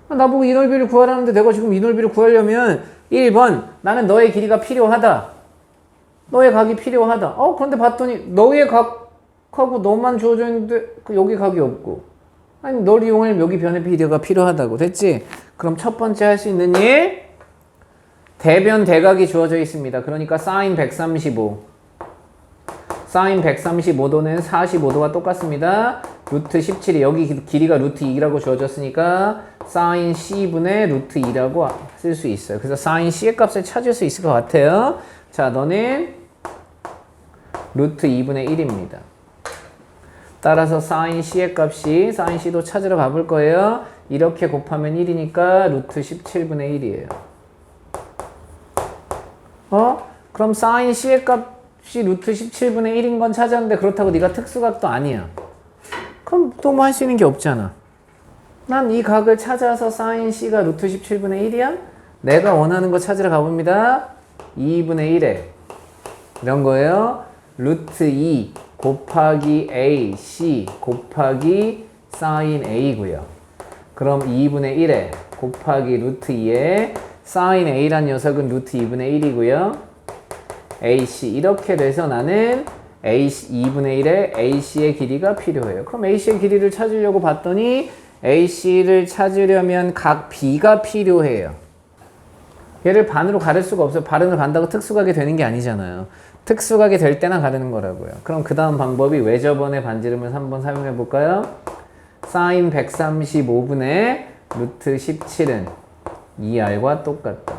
Speaker 1: 나보고 이 넓이를 구하라는데 내가 지금 이 넓이를 구하려면 1번 나는 너의 길이가 필요하다. 너의 각이 필요하다. 그런데 봤더니 너의 각하고 너만 주어져 있는데 여기 각이 없고 아니 널 이용할 여기 변의 비례가 필요하다고. 됐지? 그럼 첫 번째 할 수 있는 일 대변 대각이 주어져 있습니다. 그러니까 사인 135 사인 135도는 45도와 똑같습니다. 루트 17이 여기 길이가 루트 2라고 주어졌으니까 사인 C분의 루트 2라고 쓸 수 있어요. 그래서 사인 C의 값을 찾을 수 있을 것 같아요. 자, 너는 루트 2분의 1입니다. 따라서 사인 C의 값이 사인 C도 찾으러 가볼 거예요. 이렇게 곱하면 1이니까 루트 17분의 1이에요. 그럼 사인 C의 값이 루트 17분의 1인 건 찾았는데 그렇다고 네가 특수각도 아니야. 그럼 또 뭐 할 수 있는 게 없잖아. 난 이 각을 찾아서 사인 C가 루트 17분의 1이야? 내가 원하는 거 찾으러 가봅니다. 2분의 1에 이런 거예요. 루트 2 곱하기 A, C 곱하기 사인 A고요. 그럼 2분의 1에 곱하기 루트 2에 사인 A란 녀석은 루트 2분의 1이고요. AC 이렇게 돼서 나는 AC 2분의 1에 AC의 길이가 필요해요. 그럼 AC의 길이를 찾으려고 봤더니 AC를 찾으려면 각 B가 필요해요. 얘를 반으로 가를 수가 없어요. 반으로 간다고 특수각이 되는 게 아니잖아요. 특수각이 될 때나 가르는 거라고요. 그럼 그 다음 방법이 왜 저번에 반지름을 한번 사용해 볼까요? 사인 135분의 루트 17은 2R과 똑같다.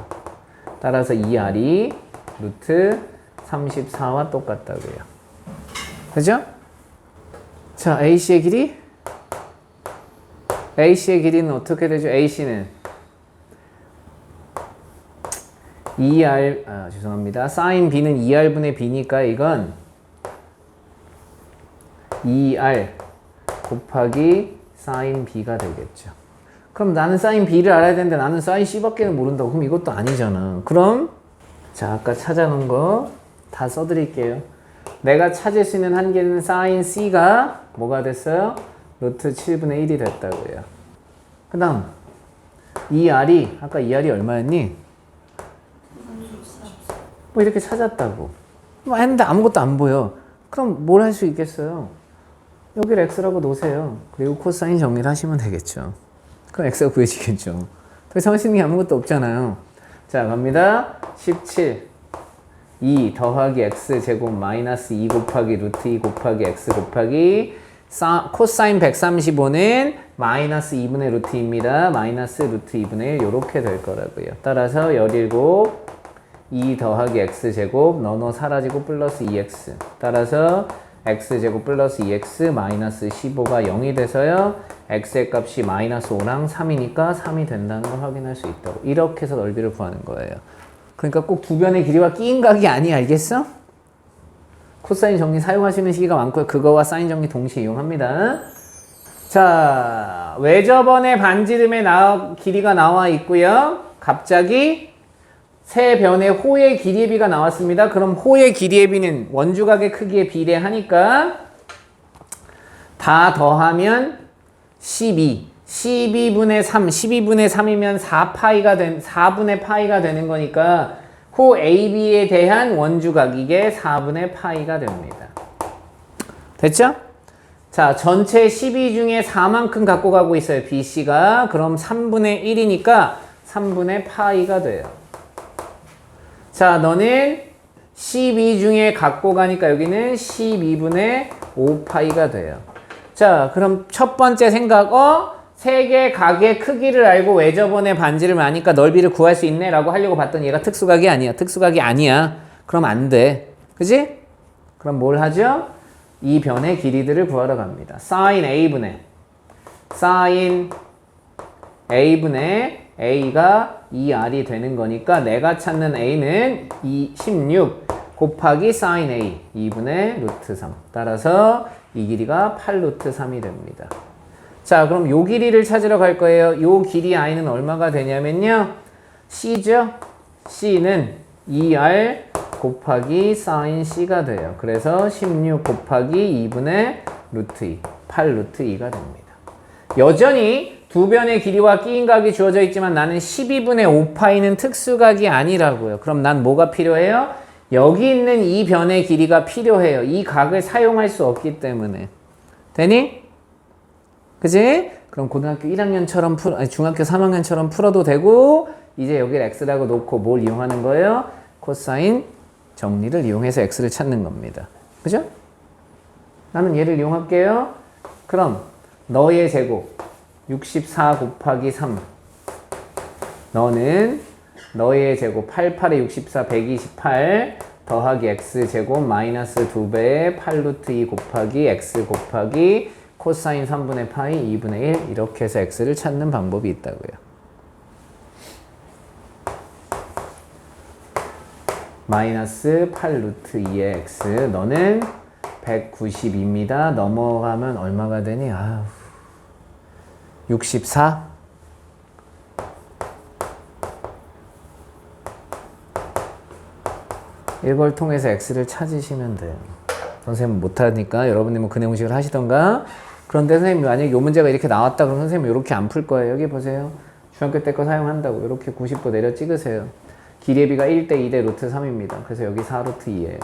Speaker 1: 따라서 2R이 루트 34와 똑같다고요. 그죠? 자, AC의 길이? AC의 길이는 어떻게 되죠? AC는 2R, 죄송합니다. 사인 B는 2R분의 B니까 이건 2R 곱하기 사인 B가 되겠죠. 그럼 나는 사인 B를 알아야 되는데 나는 사인 C밖에 모른다고. 그럼 이것도 아니잖아. 그럼 자, 아까 찾아놓은 거 다 써드릴게요. 내가 찾을 수 있는 한계는 사인 C가 뭐가 됐어요? 루트 7분의 1이 됐다고요. 그 다음 2R이 아까 2R이 얼마였니? 뭐 이렇게 찾았다고. 뭐 했는데 아무것도 안 보여. 그럼 뭘 할 수 있겠어요? 여기를 X라고 놓으세요. 그리고 코사인 정리를 하시면 되겠죠. 그럼 X가 구해지겠죠. 더 이상 할 수 있는 게 아무것도 없잖아요. 자, 갑니다. 17. 2 더하기 x제곱 마이너스 2 곱하기 루트 2 곱하기 x 곱하기 코사인 135는 마이너스 2분의 루트 2입니다. 마이너스 루트 2분의 1 이렇게 될 거라고요. 따라서 17 2 더하기 x제곱 너너 사라지고 플러스 2x 따라서 x제곱 플러스 2x 마이너스 15가 0이 돼서요. x의 값이 마이너스 5랑 3이니까 3이 된다는 걸 확인할 수 있다고. 이렇게 해서 넓이를 구하는 거예요. 그러니까 꼭 두 변의 길이와 끼인 각이 아니야. 알겠어? 코사인 정리 사용하시는 시기가 많고요. 그거와 사인 정리 동시에 이용합니다. 자, 외접원의 반지름의 길이가 나와 있고요. 갑자기 세 변의 호의 길이의 비가 나왔습니다. 그럼 호의 길이의 비는 원주각의 크기에 비례하니까 다 더하면 12. 12분의 3, 12분의 3이면 4분의 파이가 되는 거니까 호 AB에 대한 원주각 이게 4분의 파이가 됩니다. 됐죠? 자, 전체 12 중에 4만큼 갖고 가고 있어요. BC가. 그럼 3분의 1이니까 3분의 파이가 돼요. 자, 너는 12 중에 갖고 가니까 여기는 12분의 5파이가 돼요. 자, 그럼 첫 번째 생각, 세 개 각의 크기를 알고 외접원의 반지를 아니까 넓이를 구할 수 있네 라고 하려고 봤더니 얘가 특수각이 아니야. 특수각이 아니야. 그럼 안 돼. 그지? 그럼 뭘 하죠? 이 변의 길이들을 구하러 갑니다. sin A분의 A가 2R이 되는 거니까 내가 찾는 A는 16 곱하기 sin A 2분의 루트 3 따라서 이 길이가 8 루트 3이 됩니다. 자, 그럼 요 길이를 찾으러 갈 거예요. 요 길이 I는 얼마가 되냐면요. C죠? C는 2R 곱하기 sin C가 돼요. 그래서 16 곱하기 2분의 루트 2, 8 루트 2가 됩니다. 여전히 두 변의 길이와 끼인 각이 주어져 있지만 나는 12분의 5파이는 특수각이 아니라고요. 그럼 난 뭐가 필요해요? 여기 있는 이 변의 길이가 필요해요. 이 각을 사용할 수 없기 때문에. 되니? 그지? 그럼 고등학교 1학년처럼 중학교 3학년처럼 풀어도 되고 이제 여기를 x라고 놓고 뭘 이용하는 거예요? 코사인 정리를 이용해서 x를 찾는 겁니다. 그죠? 나는 얘를 이용할게요. 그럼 너의 제곱 64 곱하기 3 너는 너의 제곱 88에 64 128 더하기 x제곱 마이너스 2배의 8루트 2 곱하기 x 곱하기 코사인 3분의 파이 2분의 1 이렇게 해서 x를 찾는 방법이 있다고요. 마이너스 8루트 2의 x 너는 192입니다. 넘어가면 얼마가 되니? 64? 이걸 통해서 x를 찾으시면 돼요. 선생님은 못하니까 여러분이 뭐 근해공식을 하시던가. 그런데 선생님이 만약에 이 문제가 이렇게 나왔다 그러면 선생님이 이렇게 안 풀 거예요. 여기 보세요. 중학교 때 거 사용한다고 이렇게 90도 내려 찍으세요. 길이의 비가 1대 2대 루트 3입니다. 그래서 여기 4 루트 2예요.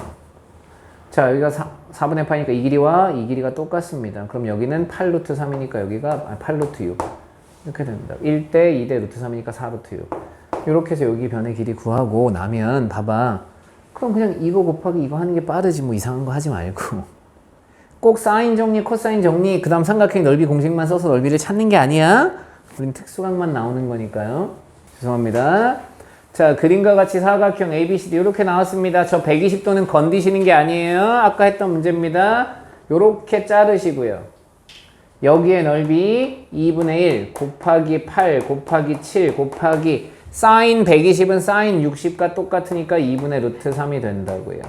Speaker 1: 자, 여기가 4분의 파이니까 이 길이와 이 길이가 똑같습니다. 그럼 여기는 8 루트 3이니까 여기가 8 루트 6 이렇게 됩니다. 1대 2대 루트 3이니까 4 루트 6 이렇게 해서 여기 변의 길이 구하고 나면 봐봐. 그럼 그냥 이거 곱하기 이거 하는 게 빠르지 뭐 이상한 거 하지 말고 꼭 사인 정리, 코사인 정리 그 다음 삼각형 넓이 공식만 써서 넓이를 찾는 게 아니야. 우린 특수각만 나오는 거니까요. 죄송합니다. 자, 그림과 같이 사각형 ABCD 이렇게 나왔습니다. 저 120도는 건드시는 게 아니에요. 아까 했던 문제입니다. 요렇게 자르시고요. 여기에 넓이 2분의 1 곱하기 8 곱하기 7 곱하기 사인 120은 사인 60과 똑같으니까 2분의 루트 3이 된다고요.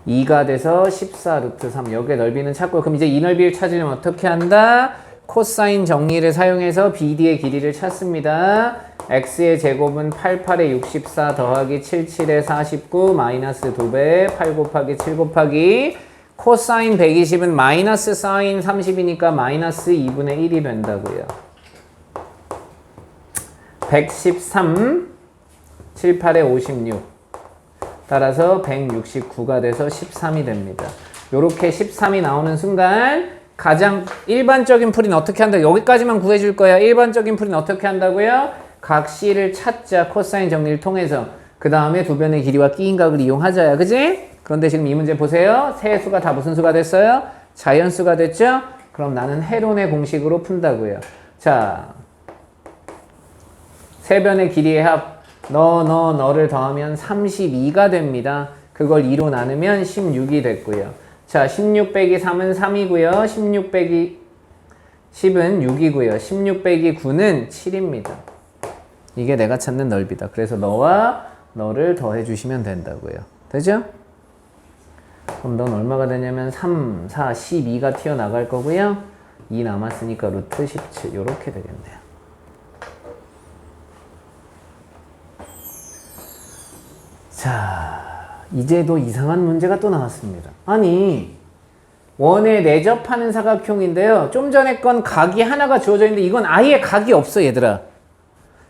Speaker 1: 2가 돼서 14 루트 3 여기에 넓이는 찾고요. 그럼 이제 이 넓이를 찾으려면 어떻게 한다? 코사인 정리를 사용해서 BD의 길이를 찾습니다. x의 제곱은 88에 64 더하기 77에 49 마이너스 2배 8 곱하기 7 곱하기 코사인 120은 마이너스 사인 30이니까 마이너스 2분의 1이 된다고요. 113 7, 8에 56 따라서 169가 돼서 13이 됩니다. 요렇게 13이 나오는 순간 가장 일반적인 풀이는 어떻게 한다? 여기까지만 구해줄 거야. 일반적인 풀이는 어떻게 한다고요? 각 C를 찾자. 코사인 정리를 통해서. 그 다음에 두 변의 길이와 끼인 각을 이용하자야. 그지? 그런데 지금 이 문제 보세요. 세 수가 다 무슨 수가 됐어요? 자연수가 됐죠? 그럼 나는 헤론의 공식으로 푼다고요. 자, 세 변의 길이의 합 너를 더하면 32가 됩니다. 그걸 2로 나누면 16이 됐고요. 자, 16 빼기 3은 3이고요. 16 빼기 10은 6이고요. 16 빼기 9는 7입니다. 이게 내가 찾는 넓이다. 그래서 너와 너를 더해 주시면 된다고요. 되죠? 그럼 넌 얼마가 되냐면 3, 4, 12가 튀어나갈 거고요. 2 남았으니까 루트 17 이렇게 되겠네요. 자, 이제도 이상한 문제가 또 나왔습니다. 아니, 원에 내접하는 사각형인데요. 좀 전에 건 각이 하나가 주어져 있는데 이건 아예 각이 없어, 얘들아.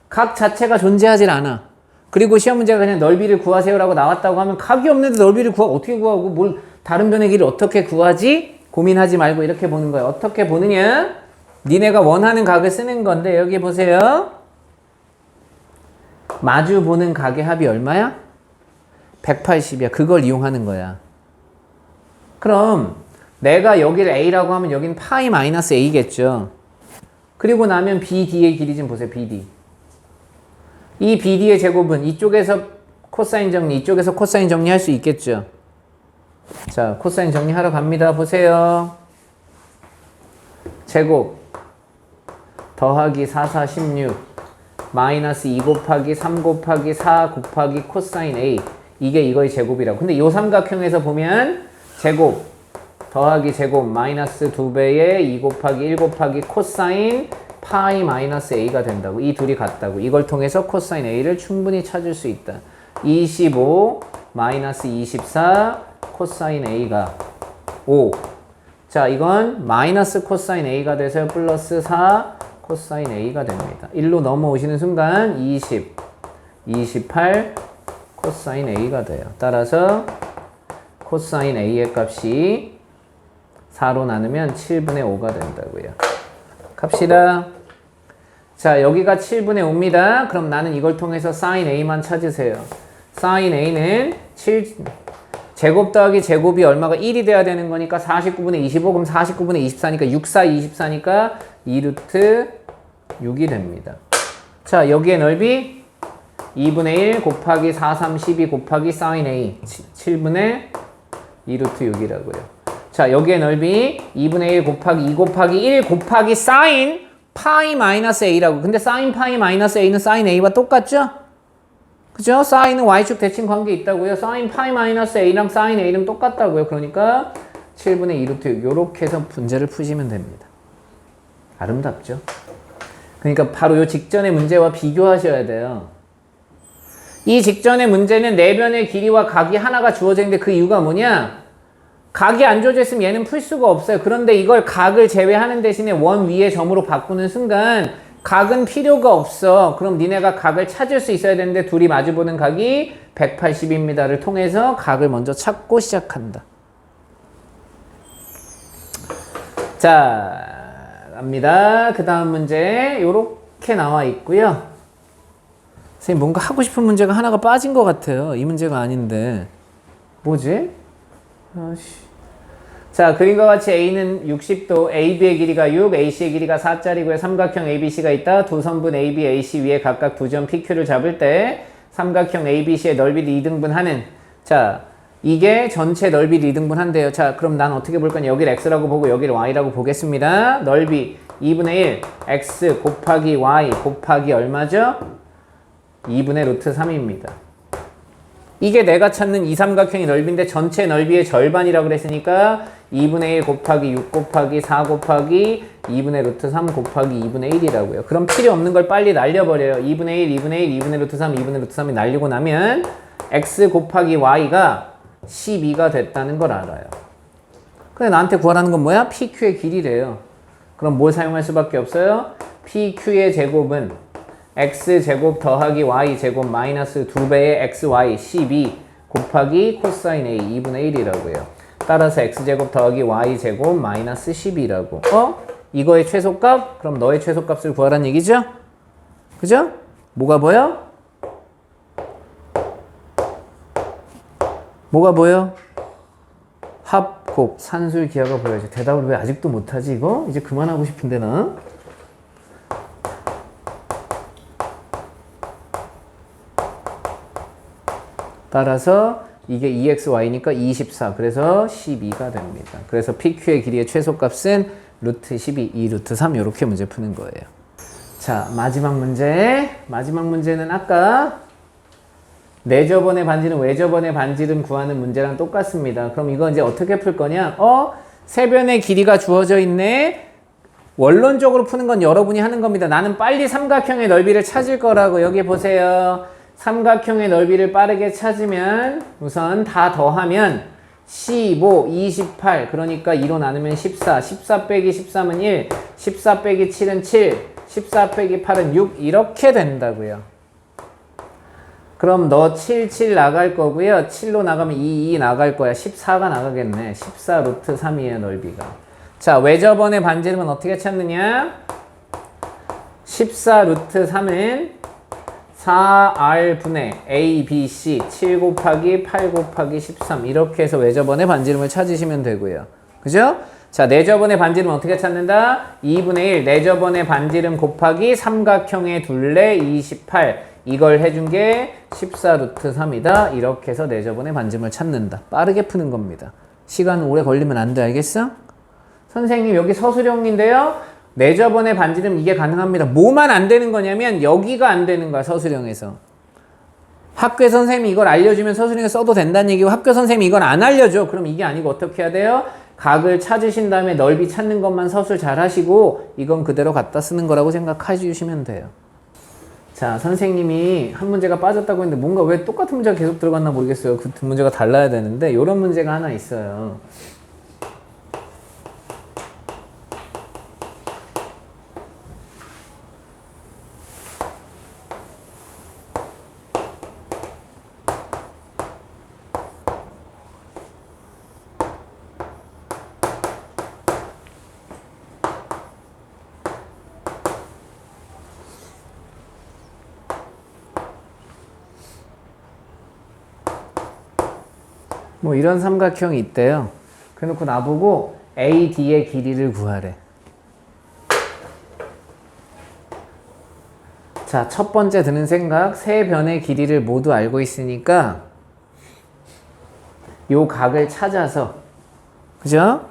Speaker 1: 각 자체가 존재하질 않아. 그리고 시험 문제가 그냥 넓이를 구하세요라고 나왔다고 하면 각이 없는데 넓이를 어떻게 구하고 뭘 다른 변의 길이를 어떻게 구하지? 고민하지 말고 이렇게 보는 거야. 어떻게 보느냐? 니네가 원하는 각을 쓰는 건데 여기 보세요. 마주 보는 각의 합이 얼마야? 180이야. 그걸 이용하는 거야. 그럼 내가 여기를 A라고 하면 여긴 파이 마이너스 A겠죠. 그리고 나면 BD의 길이 좀 보세요. BD. 이 BD의 제곱은 이쪽에서 코사인 정리, 이쪽에서 코사인 정리할 수 있겠죠. 자, 코사인 정리하러 갑니다. 보세요. 제곱 더하기 4, 4, 16 마이너스 2 곱하기 3 곱하기 4 곱하기 코사인 A. 이게 이거의 제곱이라고. 근데 요 삼각형에서 보면 제곱 더하기 제곱 마이너스 2배의 2 곱하기 1 곱하기 코사인 파이 마이너스 A가 된다고. 이 둘이 같다고. 이걸 통해서 코사인 A를 충분히 찾을 수 있다. 25 마이너스 24 코사인 A가 5. 자, 이건 마이너스 코사인 A가 돼서 플러스 4 코사인 A가 됩니다. 1로 넘어오시는 순간 20, 28 코사인 A가 돼요. 따라서 코사인 A의 값이 4로 나누면 7분의 5가 된다고요. 갑시다. 자, 여기가 7분의 5입니다. 그럼 나는 이걸 통해서 사인 A만 찾으세요. 사인 A는 7 제곱 더하기 제곱이 얼마가 1이 돼야 되는 거니까 49분의 25 그럼 49분의 24니까 6, 4, 24니까 2루트 6이 됩니다. 자, 여기에 넓이 2분의 1 곱하기 4, 3, 12 곱하기 사인 A 7분의 2루트 6이라고요. 자, 여기에 넓이 2분의 1 곱하기 2 곱하기 1 곱하기 사인 파이 마이너스 A라고. 근데 사인 파이 마이너스 A는 사인 A와 똑같죠? 그죠? 사인은 Y축 대칭 관계 있다고요. 사인 파이 마이너스 A랑 사인 A는 똑같다고요. 그러니까 7분의 2루트 6 요렇게 해서 문제를 푸시면 됩니다. 아름답죠? 그러니까 바로 요 직전의 문제와 비교하셔야 돼요. 이 직전의 문제는 네 변의 길이와 각이 하나가 주어져 있는데 그 이유가 뭐냐? 각이 안 주어져 있으면 얘는 풀 수가 없어요. 그런데 이걸 각을 제외하는 대신에 원 위에 점으로 바꾸는 순간 각은 필요가 없어. 그럼 니네가 각을 찾을 수 있어야 되는데 둘이 마주보는 각이 180입니다를 통해서 각을 먼저 찾고 시작한다. 자, 갑니다. 그 다음 문제 요렇게 나와 있고요. 선생님 뭔가 하고 싶은 문제가 하나가 빠진 것 같아요. 이 문제가 아닌데 뭐지? 아씨. 자, 그림과 같이 A는 60도, AB의 길이가 6, AC의 길이가 4짜리고요. 삼각형 ABC가 있다. 두 선분 AB, AC 위에 각각 두 점 PQ를 잡을 때 삼각형 ABC의 넓이를 2등분하는. 자, 이게 전체 넓이를 2등분한대요. 자, 그럼 난 어떻게 볼 거냐? 여기를 X라고 보고 여기를 Y라고 보겠습니다. 넓이 2분의 1, X 곱하기 Y 곱하기 얼마죠? 2분의 루트 3입니다. 이게 내가 찾는 이 삼각형의 넓이인데 전체 넓이의 절반이라고 그랬으니까 2분의 1 곱하기 6 곱하기 4 곱하기 2분의 루트 3 곱하기 2분의 1이라고요. 그럼 필요 없는 걸 빨리 날려버려요. 2분의 1, 2분의 1, 2분의 루트 3, 2분의 루트 3이 날리고 나면 x 곱하기 y가 12가 됐다는 걸 알아요. 근데 나한테 구하라는 건 뭐야? PQ의 길이래요. 그럼 뭘 사용할 수밖에 없어요? PQ의 제곱은 x제곱 더하기 y제곱 마이너스 2배의 xy 12 곱하기 코사인 a 2분의 1이라고요. 따라서 x제곱 더하기 y제곱 마이너스 12라고. 이거의 최소값? 그럼 너의 최소값을 구하라는 얘기죠? 그죠? 뭐가 보여? 뭐가 보여? 합, 곱, 산술, 기하가 보여야지. 대답을 왜 아직도 못하지 이거? 이제 그만하고 싶은데 나? 따라서 이게 2xy니까 24. 그래서 12가 됩니다. 그래서 PQ의 길이의 최소값은 루트 12, 2 루트 3 이렇게 문제 푸는 거예요. 자, 마지막 문제. 마지막 문제는 아까 내저번의 반지름, 외저번의 반지름 구하는 문제랑 똑같습니다. 그럼 이거 이제 어떻게 풀 거냐? 세변의 길이가 주어져 있네. 원론적으로 푸는 건 여러분이 하는 겁니다. 나는 빨리 삼각형의 넓이를 찾을 거라고. 여기 보세요. 삼각형의 넓이를 빠르게 찾으면 우선 다 더하면 15, 28, 그러니까 2로 나누면 14, 14 빼기 13은 1, 14 빼기 7은 7, 14 빼기 8은 6 이렇게 된다고요. 그럼 너 7, 7 나갈 거고요. 7로 나가면 2, 2 나갈 거야. 14가 나가겠네. 14 루트 3이에요, 넓이가. 자, 외저번의 반지름은 어떻게 찾느냐? 14 루트 3은 4r분의 a, b, c 7 곱하기 8 곱하기 13 이렇게 해서 외저번의 반지름을 찾으시면 되고요. 그죠? 자, 내저번의 반지름은 어떻게 찾는다? 2분의 1 내저번의 반지름 곱하기 삼각형의 둘레 28 이걸 해준 게 14 루트 3이다. 이렇게 해서 내저번의 반지름을 찾는다. 빠르게 푸는 겁니다. 시간 오래 걸리면 안 돼. 알겠어? 선생님 여기 서술형인데요. 내저번의 반지름 이게 가능합니다. 뭐만 안 되는 거냐면 여기가 안 되는 거야. 서술형에서. 학교 선생님이 이걸 알려주면 서술형에 써도 된다는 얘기고 학교 선생님이 이걸 안 알려줘. 그럼 이게 아니고 어떻게 해야 돼요? 각을 찾으신 다음에 넓이 찾는 것만 서술 잘 하시고 이건 그대로 갖다 쓰는 거라고 생각해 주시면 돼요. 자, 선생님이 한 문제가 빠졌다고 했는데 뭔가 왜 똑같은 문제가 계속 들어갔나 모르겠어요. 그 문제가 달라야 되는데 이런 문제가 하나 있어요. 뭐 이런 삼각형이 있대요. 그래놓고 나보고 AD의 길이를 구하래. 자, 첫 번째 드는 생각, 세 변의 길이를 모두 알고 있으니까 요 각을 찾아서, 그죠?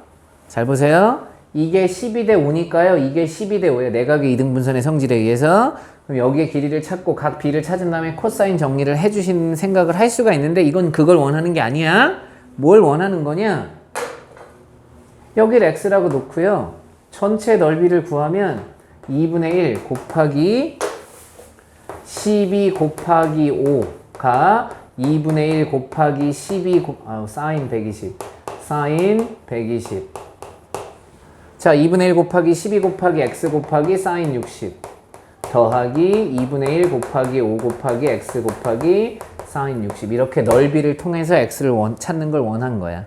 Speaker 1: 잘 보세요. 이게 12대 5니까요. 이게 12대 5예요. 내각의 이등분선의 성질에 의해서. 그럼 여기에 길이를 찾고 각 B를 찾은 다음에 코사인 정리를 해주시는 생각을 할 수가 있는데 이건 그걸 원하는 게 아니야. 뭘 원하는 거냐? 여기를 X라고 놓고요. 전체 넓이를 구하면 2분의 1 곱하기 12 곱하기 5가 2분의 1 곱하기 12 사인 120 사인 120 자, 2분의 1 곱하기 12 곱하기 x 곱하기 사인 60 더하기 2분의 1 곱하기 5 곱하기 x 곱하기 사인 60 이렇게 넓이를 통해서 x를 찾는 걸 원한 거야.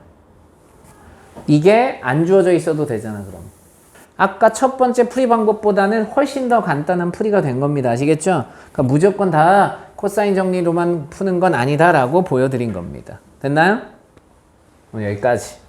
Speaker 1: 이게 안 주어져 있어도 되잖아. 그럼 아까 첫 번째 풀이 방법보다는 훨씬 더 간단한 풀이가 된 겁니다. 아시겠죠? 그러니까 무조건 다 코사인 정리로만 푸는 건 아니다라고 보여드린 겁니다. 됐나요? 여기까지.